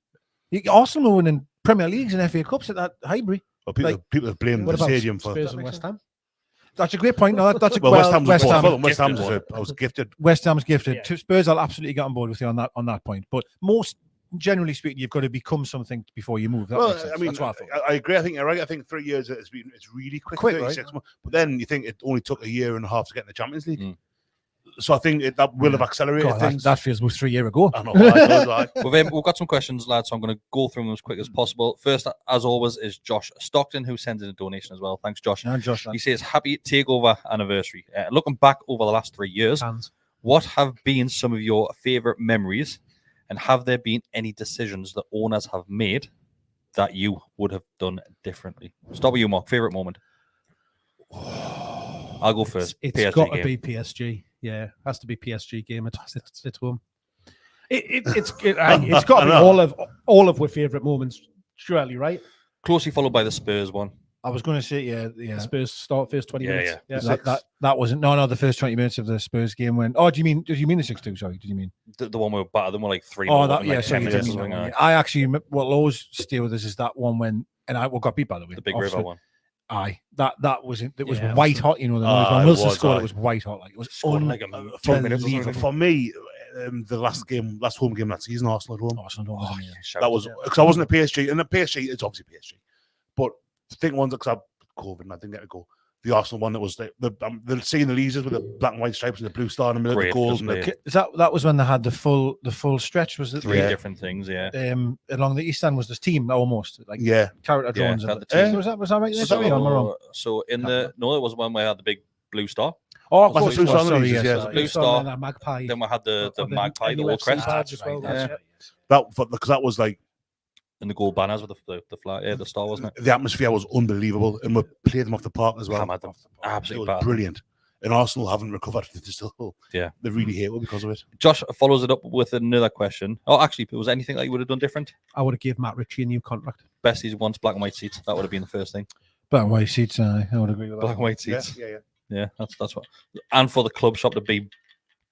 Speaker 4: Arsenal were winning Premier Leagues and FA Cups at that Highbury.
Speaker 3: people have blamed
Speaker 2: What
Speaker 3: the
Speaker 2: about
Speaker 3: stadium for.
Speaker 2: Spurs and West Ham?
Speaker 4: That's a great point. No, that's a
Speaker 3: Well, West Ham's
Speaker 4: West Ham.
Speaker 3: West Ham's I was gifted.
Speaker 4: West Ham's gifted.
Speaker 2: Yeah.
Speaker 4: Spurs, I'll absolutely get on board with you on that point. But most generally speaking, you've got to become something before you move. That makes sense.
Speaker 3: I mean,
Speaker 4: That's what I thought.
Speaker 3: I agree. I think you're right. I think 3 years it's really quick.
Speaker 4: Quick,
Speaker 3: 36
Speaker 4: right?
Speaker 3: months. But then you think it only took a year and a half to get in the Champions League.
Speaker 1: Mm.
Speaker 3: So I think that will have accelerated
Speaker 4: God,
Speaker 3: things.
Speaker 4: that feels about 3 years ago.
Speaker 3: I know. I know, like,
Speaker 1: We've got some questions, lads, so I'm going to go through them as quick as possible. First, as always, is Josh Stockton, who sends in a donation as well. Thanks, Josh.
Speaker 4: Yeah, Josh,
Speaker 1: He says, happy takeover anniversary. Looking back over the last 3 years,
Speaker 2: Hands.
Speaker 1: what have been some of your favourite memories, and have there been any decisions that owners have made that you would have done differently? Start with you, Mark. Favourite moment? I'll go first.
Speaker 2: It's
Speaker 1: PSG
Speaker 2: got to
Speaker 1: game.
Speaker 2: be PSG. Yeah, has to be PSG game. It's home. It's got to be all of our favourite moments. Surely, right?
Speaker 1: Closely followed by the Spurs one.
Speaker 4: I was going to say, yeah.
Speaker 2: The Spurs start first 20 minutes.
Speaker 1: Yeah.
Speaker 4: That wasn't the first 20 minutes of the Spurs game when. Oh, did you mean the 6-2? Sorry, did you mean?
Speaker 1: The one where we battered them were like 3.
Speaker 4: Oh,
Speaker 1: like 10
Speaker 4: sorry, you
Speaker 1: minutes
Speaker 4: did
Speaker 1: or
Speaker 4: mean that
Speaker 1: something.
Speaker 4: one, yeah. I actually what will always stay with us is that one when got beat by the way.
Speaker 1: The Big
Speaker 4: obviously.
Speaker 1: River one.
Speaker 4: Aye, that was it. It was
Speaker 2: Yeah,
Speaker 4: white hot. You know the noise when
Speaker 3: it
Speaker 4: Wilson
Speaker 3: was,
Speaker 4: scored.
Speaker 3: aye.
Speaker 4: It was white hot. Like it was
Speaker 1: Scored like a 2 minutes or something.
Speaker 3: for me, the last home game that season, Arsenal at home.
Speaker 4: Arsenal was in there.
Speaker 3: That was because I wasn't a PSG, and the PSG it's obviously PSG. But the thing was because I COVID and I didn't get to go. The Arsenal one that was the seeing the leaders with the black and white stripes and the blue star in the middle of the goals and the,
Speaker 4: Is that was when they had the full stretch? Was it
Speaker 1: 3 different things, yeah.
Speaker 4: Along the east end was this team almost like
Speaker 3: yeah.
Speaker 4: character
Speaker 1: Yeah,
Speaker 4: drawings.
Speaker 1: had
Speaker 4: of
Speaker 1: the
Speaker 4: it.
Speaker 1: team.
Speaker 4: Was that right?
Speaker 3: So-
Speaker 4: Sorry, am I wrong?
Speaker 1: So in the no, it was one where I had the big blue star.
Speaker 4: Oh, of
Speaker 3: That's
Speaker 4: course,
Speaker 3: the blue star on the
Speaker 4: sorry,
Speaker 3: leaders,
Speaker 4: yes.
Speaker 3: yeah.
Speaker 1: Blue star.
Speaker 2: And a magpie.
Speaker 1: Then we had the
Speaker 2: Or
Speaker 1: magpie, the
Speaker 2: NUFC
Speaker 1: old crest,
Speaker 2: badge as well.
Speaker 4: That's
Speaker 2: That's
Speaker 1: right,
Speaker 2: it.
Speaker 3: because that was like
Speaker 1: and the gold banners with the flag, the star, wasn't it?
Speaker 3: the atmosphere was unbelievable, and we played them off the park as well.
Speaker 1: Hammered them.
Speaker 3: It
Speaker 1: Absolutely
Speaker 3: was
Speaker 1: battered.
Speaker 3: brilliant. And Arsenal haven't recovered. They still,
Speaker 1: Yeah.
Speaker 3: they really hate it because of it.
Speaker 1: Josh follows it up with another question. Oh, actually, was anything that you would have done different?
Speaker 2: I would have given Matt Ritchie a new contract.
Speaker 1: Besty's wants black and white seats. That would have been the first thing.
Speaker 4: Black and white seats. I would agree with that.
Speaker 1: Black and white seats.
Speaker 3: Yeah.
Speaker 1: Yeah, that's what. And for the club shop to be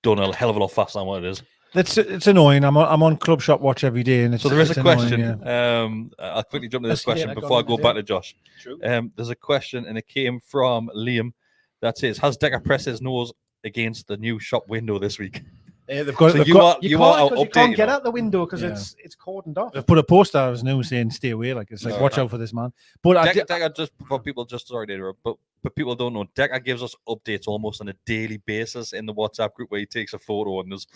Speaker 1: done a hell of a lot faster than what it is.
Speaker 4: It's annoying. I'm on Club Shop Watch every day, and
Speaker 1: So there is
Speaker 4: it's
Speaker 1: a
Speaker 4: annoying,
Speaker 1: question.
Speaker 4: yeah.
Speaker 1: I'll quickly jump to this
Speaker 2: Escalator
Speaker 1: question
Speaker 2: gone
Speaker 1: before I
Speaker 2: in
Speaker 1: go
Speaker 2: the
Speaker 1: back
Speaker 2: day.
Speaker 1: to Josh.
Speaker 2: True.
Speaker 1: There's a question, and it came from Liam. That says, has Deka pressed his nose against the new shop window this week?
Speaker 4: They've got.
Speaker 1: So
Speaker 4: they've
Speaker 1: you
Speaker 4: got-
Speaker 1: are
Speaker 2: You
Speaker 1: you
Speaker 2: can't,
Speaker 1: are
Speaker 2: 'cause you
Speaker 1: updating.
Speaker 2: can't get out the window because
Speaker 4: Yeah.
Speaker 2: it's cordoned off.
Speaker 4: They've put a poster out as new saying "Stay away." Like it's like,
Speaker 1: No,
Speaker 4: watch
Speaker 1: no.
Speaker 4: out for this man. But I did,
Speaker 1: Deka just for people just sorry to interrupt, but people don't know. Deka gives us updates almost on a daily basis in the WhatsApp group where he takes a photo and there's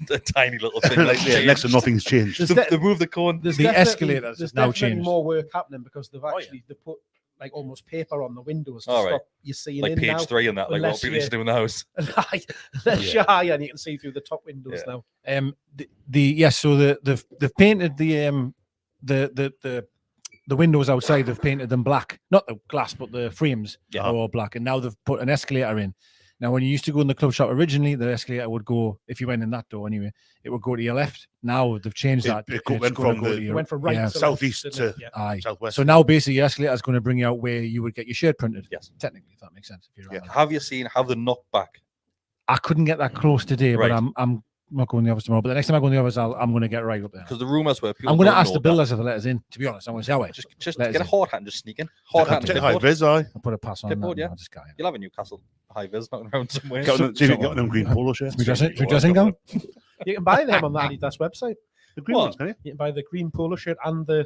Speaker 1: a tiny little thing like
Speaker 3: Yeah, next to nothing's changed.
Speaker 1: they move the cone.
Speaker 2: There's
Speaker 4: the
Speaker 2: definitely-
Speaker 4: escalators
Speaker 2: There's
Speaker 4: now
Speaker 2: definitely
Speaker 4: changed.
Speaker 2: more work happening because they've
Speaker 1: Oh,
Speaker 2: actually they put like almost paper on the windows to
Speaker 1: All right.
Speaker 2: stop you seeing
Speaker 1: Like
Speaker 2: in
Speaker 1: page
Speaker 2: now.
Speaker 1: 3 and that, like what
Speaker 2: unless
Speaker 1: people
Speaker 2: you-
Speaker 1: used to do in the house.
Speaker 2: Unless you're high and you can see through the top windows
Speaker 1: Yeah.
Speaker 2: now.
Speaker 4: So they've painted the windows outside. They've painted them black, not the glass, but the frames
Speaker 1: Yeah.
Speaker 4: are all black. And now they've put an escalator in. Now, when you used to go in the club shop originally, the escalator would go, if you went in that door anyway, it would go to your left. Now they've changed that.
Speaker 3: It
Speaker 4: It's
Speaker 3: went
Speaker 4: gonna
Speaker 3: from
Speaker 4: go
Speaker 3: the-
Speaker 4: to
Speaker 2: It
Speaker 4: your
Speaker 2: went from right
Speaker 4: yeah.
Speaker 2: to
Speaker 3: Southeast
Speaker 2: left, didn't it?
Speaker 3: to-
Speaker 2: Yeah.
Speaker 4: Aye.
Speaker 3: Southwest.
Speaker 4: So now basically your escalator is going to bring you out where you would get your shirt printed.
Speaker 1: Yes.
Speaker 4: Technically, if that makes sense. If you're
Speaker 3: Yeah.
Speaker 4: around.
Speaker 1: Have you seen how the knockback?
Speaker 4: I couldn't get that close today,
Speaker 1: Right.
Speaker 4: but I'm not going to the office tomorrow. But the next time I go in the office, I'm going to get right up there.
Speaker 1: Because the rumours were people.
Speaker 4: I'm going to
Speaker 1: don't
Speaker 4: ask
Speaker 1: know
Speaker 4: the
Speaker 1: that.
Speaker 4: builders if they let us in. To be honest, I'm going to say, oh, wait,
Speaker 1: Just
Speaker 4: let us
Speaker 1: get a
Speaker 4: in.
Speaker 1: hard hat and just sneak in. Hard hat and
Speaker 3: Take high
Speaker 1: clipboard.
Speaker 3: vis, aye.
Speaker 4: I'll put a pass on.
Speaker 1: Clipboard,
Speaker 4: that,
Speaker 1: yeah.
Speaker 4: I'll just go, yeah.
Speaker 1: You'll have a Newcastle high vis knocking around somewhere.
Speaker 3: Get on, see if you got them green polo shirts.
Speaker 4: Should we dressing gown?
Speaker 2: You can buy them on the Adidas website.
Speaker 3: The green
Speaker 1: What?
Speaker 3: ones, can you?
Speaker 2: You can buy the green polo shirt and the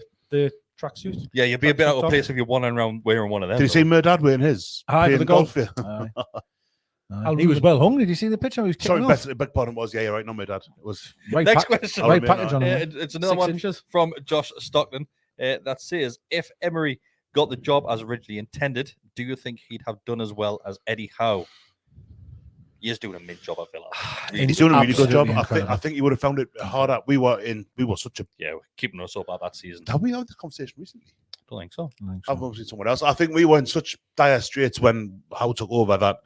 Speaker 2: tracksuit.
Speaker 1: Yeah, you'd be a bit out of
Speaker 2: Top.
Speaker 1: place if you're wandering around wearing one of them.
Speaker 3: Did you see
Speaker 1: though.
Speaker 3: my dad wearing his?
Speaker 4: Aye, for
Speaker 3: Playing
Speaker 4: the golf.
Speaker 3: yeah.
Speaker 4: He was well hung. Did you see the picture? He was
Speaker 3: Sorry,
Speaker 4: kicking off.
Speaker 3: beg pardon, was, yeah, you're right, not my dad. It was,
Speaker 4: Right,
Speaker 1: Next question.
Speaker 4: right
Speaker 3: I'll
Speaker 4: package on
Speaker 3: admit
Speaker 4: him.
Speaker 1: It's another
Speaker 2: 6
Speaker 1: one
Speaker 2: inches.
Speaker 1: from Josh Stockton that says, if Emery got the job as originally intended, do you think he'd have done as well as Eddie Howe? He's doing a mid job at Villa.
Speaker 3: He's doing a really good job.
Speaker 4: Absolutely
Speaker 3: I think he would have found it harder. We were such a.
Speaker 1: Yeah, we're keeping us up at that season.
Speaker 3: Have we had this conversation recently?
Speaker 1: Don't think so.
Speaker 3: I've obviously someone else. I think we were in such dire straits when Howe took over that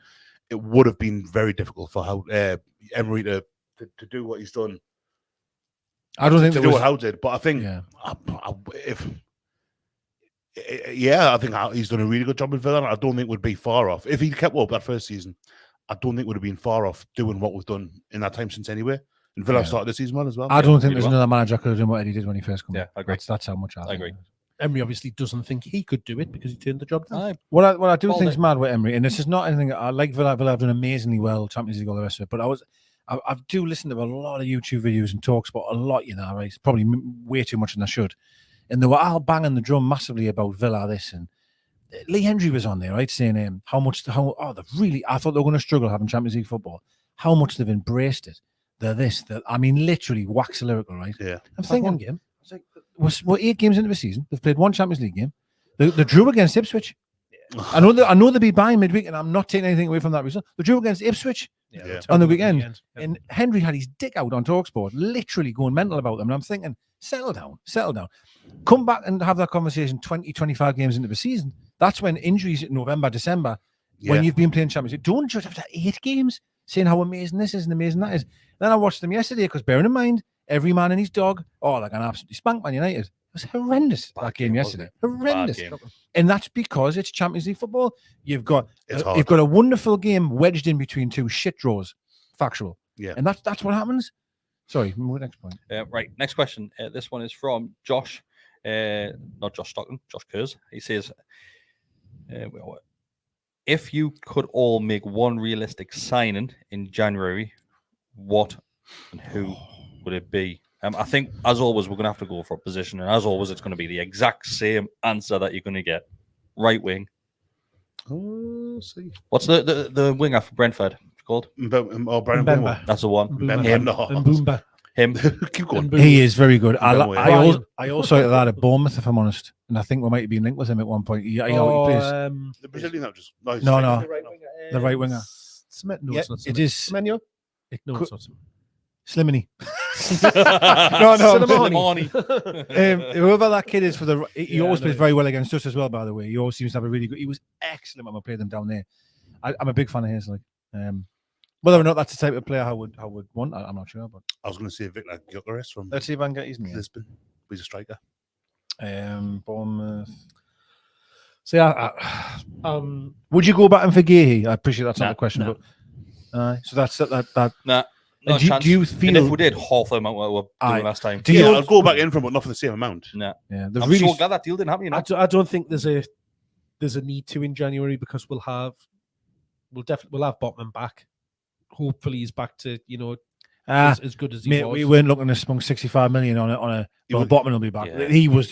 Speaker 3: it would have been very difficult for Emery to do what he's done.
Speaker 4: I don't think
Speaker 3: to
Speaker 4: there
Speaker 3: do
Speaker 4: was.
Speaker 3: what Howe did, but I think I think he's done a really good job with Villa. I don't think would be far off if he kept up that first season. I don't think would have been far off doing what we've done in that time since anyway. And Villa started the season well as well.
Speaker 4: I don't think
Speaker 1: really
Speaker 4: there's another manager could have done what Eddie did when he first came.
Speaker 1: Yeah, I agree.
Speaker 4: That's how much I
Speaker 1: agree.
Speaker 2: Emery obviously doesn't think he could do it because he turned the job down.
Speaker 4: What I do think is mad with Emery, and this is not anything. I like Villa. Villa have done amazingly well, Champions League, all the rest of it. But I do listen to a lot of YouTube videos and talks about a lot, right? Probably way too much than I should. And they were all banging the drum massively about Villa this, and Lee Hendry was on there, right, saying they've really. I thought they were going to struggle having Champions League football. How much they've embraced it. I mean, literally wax lyrical, right?
Speaker 3: Yeah.
Speaker 4: I'm thinking,
Speaker 2: One game.
Speaker 4: it's like, we're 8 games into the season. They've played one Champions League game. They drew against Ipswich. I know they beat Bayern midweek, and I'm not taking anything away from that result. They drew against Ipswich on the weekend, and Henry had his dick out on TalkSport, literally going mental about them. And I'm thinking, settle down. Come back and have that conversation 20, 25 games into the season. That's when injuries in November, December, when you've been playing Champions League. Don't judge after 8 games saying how amazing this is and amazing that is. Then I watched them yesterday because bearing in mind, every man and his dog, they're going to absolutely spank Man United. It was horrendous, that game yesterday. Horrendous. And that's because it's Champions League football. You've got a wonderful game wedged in between 2 shit draws. Factual.
Speaker 3: Yeah.
Speaker 4: And that's what happens. Sorry, next point.
Speaker 1: Right, next question. This one is from Josh, not Josh Stockton, Josh Kurz. He says, if you could all make one realistic signing in January, what and who would it be? I think, as always, we're going to have to go for a position. And as always, it's going to be the exact same answer that you're going to get. Right wing.
Speaker 3: Oh, see.
Speaker 1: What's the winger for Brentford called?
Speaker 3: Mbemba.
Speaker 1: That's the one.
Speaker 2: Mbemba.
Speaker 1: Him.
Speaker 3: Keep going.
Speaker 4: He is very good. I
Speaker 3: Mbemba,
Speaker 4: also like that at Bournemouth, if I'm honest. And I think we might be linked with him at one point. He plays.
Speaker 3: The Brazilian that just
Speaker 4: No. The right winger.
Speaker 2: No, it's not
Speaker 4: it is
Speaker 2: Semenyo. No, it's not.
Speaker 4: Slimany.
Speaker 1: Silimani.
Speaker 4: Whoever that kid is he always plays very well against us as well, by the way. He always seems to have a really good. He was excellent when we played them down there. I'm a big fan of his. Whether or not that's the type of player I would want, I'm not sure. But
Speaker 3: I was going to say Victor Gyökeres from
Speaker 4: let's see if I can get his name.
Speaker 3: Lisbon. He's a striker.
Speaker 4: Bournemouth.
Speaker 2: So
Speaker 4: would you go back and for Gahey? I appreciate that's not the question,
Speaker 2: no.
Speaker 4: So that's that.
Speaker 1: Nah.
Speaker 4: No do you feel?
Speaker 1: And if we did half the amount we were doing last time,
Speaker 3: I'll go back in from, but not for the same amount.
Speaker 1: No.
Speaker 4: Yeah,
Speaker 1: I'm so glad that deal didn't happen.
Speaker 2: I don't think there's a need to in January because we'll have Botman back. Hopefully, he's back to as good as he was.
Speaker 4: We weren't looking to spunk 65 million on a Botman will be back.
Speaker 1: Yeah.
Speaker 4: He was.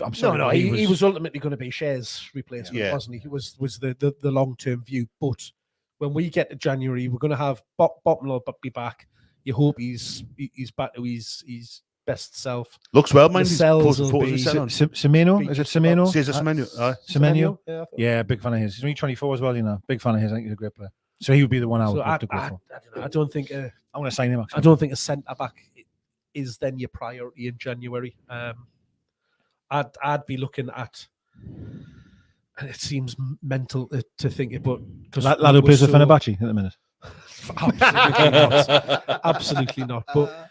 Speaker 4: I'm sorry.
Speaker 2: He was ultimately going to be Share's replacement, wasn't he? He was the long term view, but. When we get to January, we're going to have Botman will be back. You hope he's back to his best self.
Speaker 3: Looks well, man.
Speaker 2: Semenyo?
Speaker 4: Is it Semenyo?
Speaker 3: Semenyo.
Speaker 4: Yeah, big fan of his. He's only 24 as well, Big fan of his. I think he's a great player. So he would be the one I would have to go for.
Speaker 2: I don't think.
Speaker 4: I'm going to sign him. Actually.
Speaker 2: I don't think a centre back is then your priority in January. I'd be looking at. And it seems mental to think it, but because
Speaker 4: Lado plays with Fenerbahce at the minute.
Speaker 2: Absolutely not. But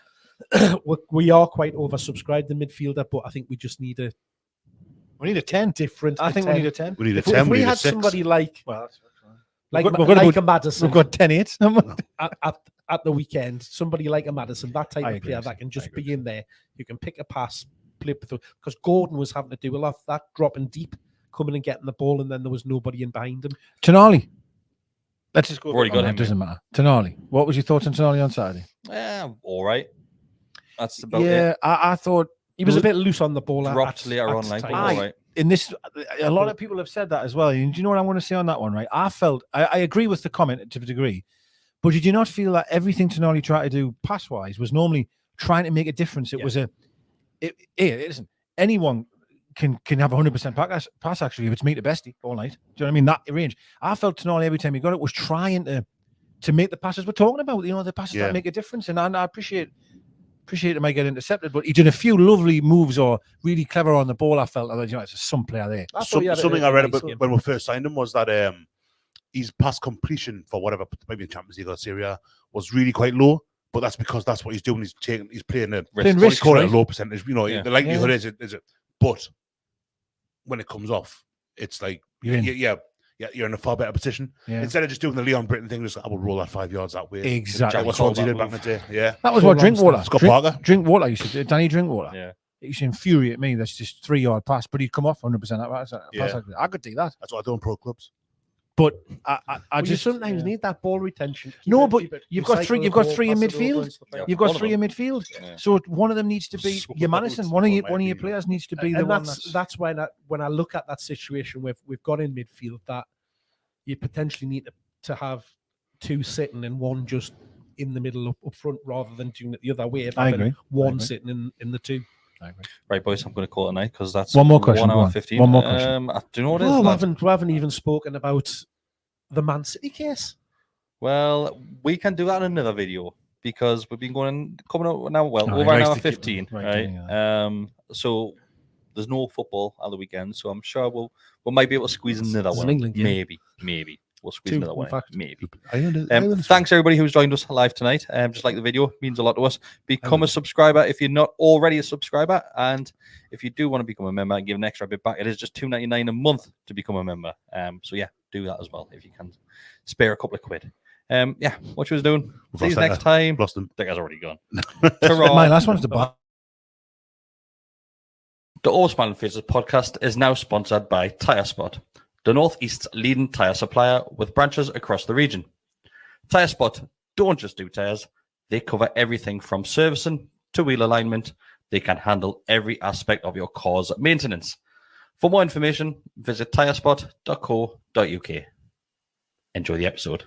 Speaker 2: we are quite oversubscribed in midfielder. But I think we just need a
Speaker 4: 10
Speaker 2: different.
Speaker 4: I think we need a 10.
Speaker 3: We need a 10.
Speaker 2: If we had somebody like a Maddison,
Speaker 4: we've got 10-8
Speaker 2: at the weekend. Somebody like a Maddison, that type of player that can just be in there. You can pick a pass, play through. Because Gordon was having to do a lot of that dropping deep. Coming and getting the ball, and then there was nobody in behind him.
Speaker 4: Tonali. Let's just go.
Speaker 1: It
Speaker 4: doesn't matter. Tonali. What was your thoughts on Tonali on Saturday?
Speaker 1: All right. That's about it.
Speaker 4: Yeah, I thought
Speaker 2: he was a bit loose on the ball.
Speaker 1: Dropped later on, like, all right.
Speaker 4: In this, a lot of people have said that as well. And do you know what I want to say on that one, right? I agree with the comment to a degree, but did you not feel that everything Tonali tried to do pass-wise was normally trying to make a difference? It was listen, anyone can have 100% pass actually if it's me to Besty all night. Do you know what I mean? That range. I felt Tonali every time he got it was trying to to make the passes we're talking about. You know, the passes
Speaker 3: Yeah.
Speaker 4: that make a difference. And I appreciate it might get intercepted, but he did a few lovely moves or really clever on the ball. I felt like, you know, it's some player there.
Speaker 3: Something I read about when we first signed him was that his pass completion for whatever, maybe in Champions League or Syria, was really quite low. But that's because that's what he's doing. He's playing a
Speaker 4: risk,
Speaker 3: call it
Speaker 4: right?
Speaker 3: a low percentage. You know,
Speaker 1: Yeah.
Speaker 3: the likelihood is it. But when it comes off, it's like
Speaker 4: You're in.
Speaker 3: you're in a far better position.
Speaker 4: Yeah.
Speaker 3: Instead of just doing the Leon Britton thing, just I will roll that 5 yards that way.
Speaker 4: Exactly.
Speaker 3: That was what he did back in the day. Yeah,
Speaker 4: That was what Drinkwater.
Speaker 3: Scott Parker.
Speaker 4: Drinkwater used to do. Danny Drinkwater.
Speaker 1: Yeah.
Speaker 4: It used to infuriate me. That's just 3-yard pass, but he'd come off 100%.
Speaker 3: Yeah.
Speaker 4: I could do that.
Speaker 3: That's what I do in pro clubs.
Speaker 4: But I
Speaker 5: You
Speaker 4: just
Speaker 5: sometimes need that ball retention.
Speaker 4: No, but you've got three in midfield.
Speaker 1: Yeah.
Speaker 4: You've got
Speaker 1: One of
Speaker 4: 3 in midfield.
Speaker 1: Yeah.
Speaker 4: So one of them needs to be
Speaker 3: Swap
Speaker 4: your
Speaker 3: the
Speaker 4: Madison.
Speaker 3: boots.
Speaker 4: One of
Speaker 3: That's
Speaker 4: your
Speaker 3: what might be.
Speaker 4: players needs to be the
Speaker 5: And
Speaker 4: one
Speaker 5: that's when I look at that situation we've got in midfield that you potentially need to have 2 sitting and 1 just in the middle up front rather than doing it the other way.
Speaker 4: I agree.
Speaker 5: One sitting in the 2.
Speaker 1: Right, boys, I'm going to call it a night because that's
Speaker 4: One more question,
Speaker 1: 1
Speaker 4: go
Speaker 1: hour
Speaker 4: on.
Speaker 1: 15.
Speaker 4: One more question.
Speaker 1: Do you know what it is?
Speaker 5: Oh,
Speaker 1: lads?
Speaker 5: we haven't even spoken about the Man City case.
Speaker 1: Well, we can do that in another video because we've been coming out now. Well,
Speaker 4: Oh,
Speaker 1: over an
Speaker 4: right,
Speaker 1: hour
Speaker 4: to keep-
Speaker 1: 15,
Speaker 4: right,
Speaker 1: right?
Speaker 4: yeah.
Speaker 1: So there's no football on the weekend, so I'm sure we might be able to squeeze another
Speaker 5: There's
Speaker 1: one.
Speaker 5: an England game.
Speaker 1: Maybe we'll squeeze
Speaker 5: 2,
Speaker 1: another
Speaker 5: in
Speaker 1: one.
Speaker 5: fact.
Speaker 1: Maybe.
Speaker 3: Thanks.
Speaker 1: Thanks everybody who's joined us live tonight. Just like the video, it means a lot to us. Become a subscriber if you're not already a subscriber, and if you do want to become a member and give an extra bit back, it is just $2.99 a month to become a member. So yeah, do that as well if you can spare a couple of quid. Yeah, what you was doing. See you next time.
Speaker 3: Lost them.
Speaker 1: Deka's already gone.
Speaker 4: My last one's the bar.
Speaker 1: The All Faces podcast is now sponsored by Tyre Spot, the Northeast's leading tyre supplier with branches across the region. Tyre Spot don't just do tyres, they cover everything from servicing to wheel alignment. They can handle every aspect of your car's maintenance. For more information, visit tirespot.co.uk. Enjoy the episode.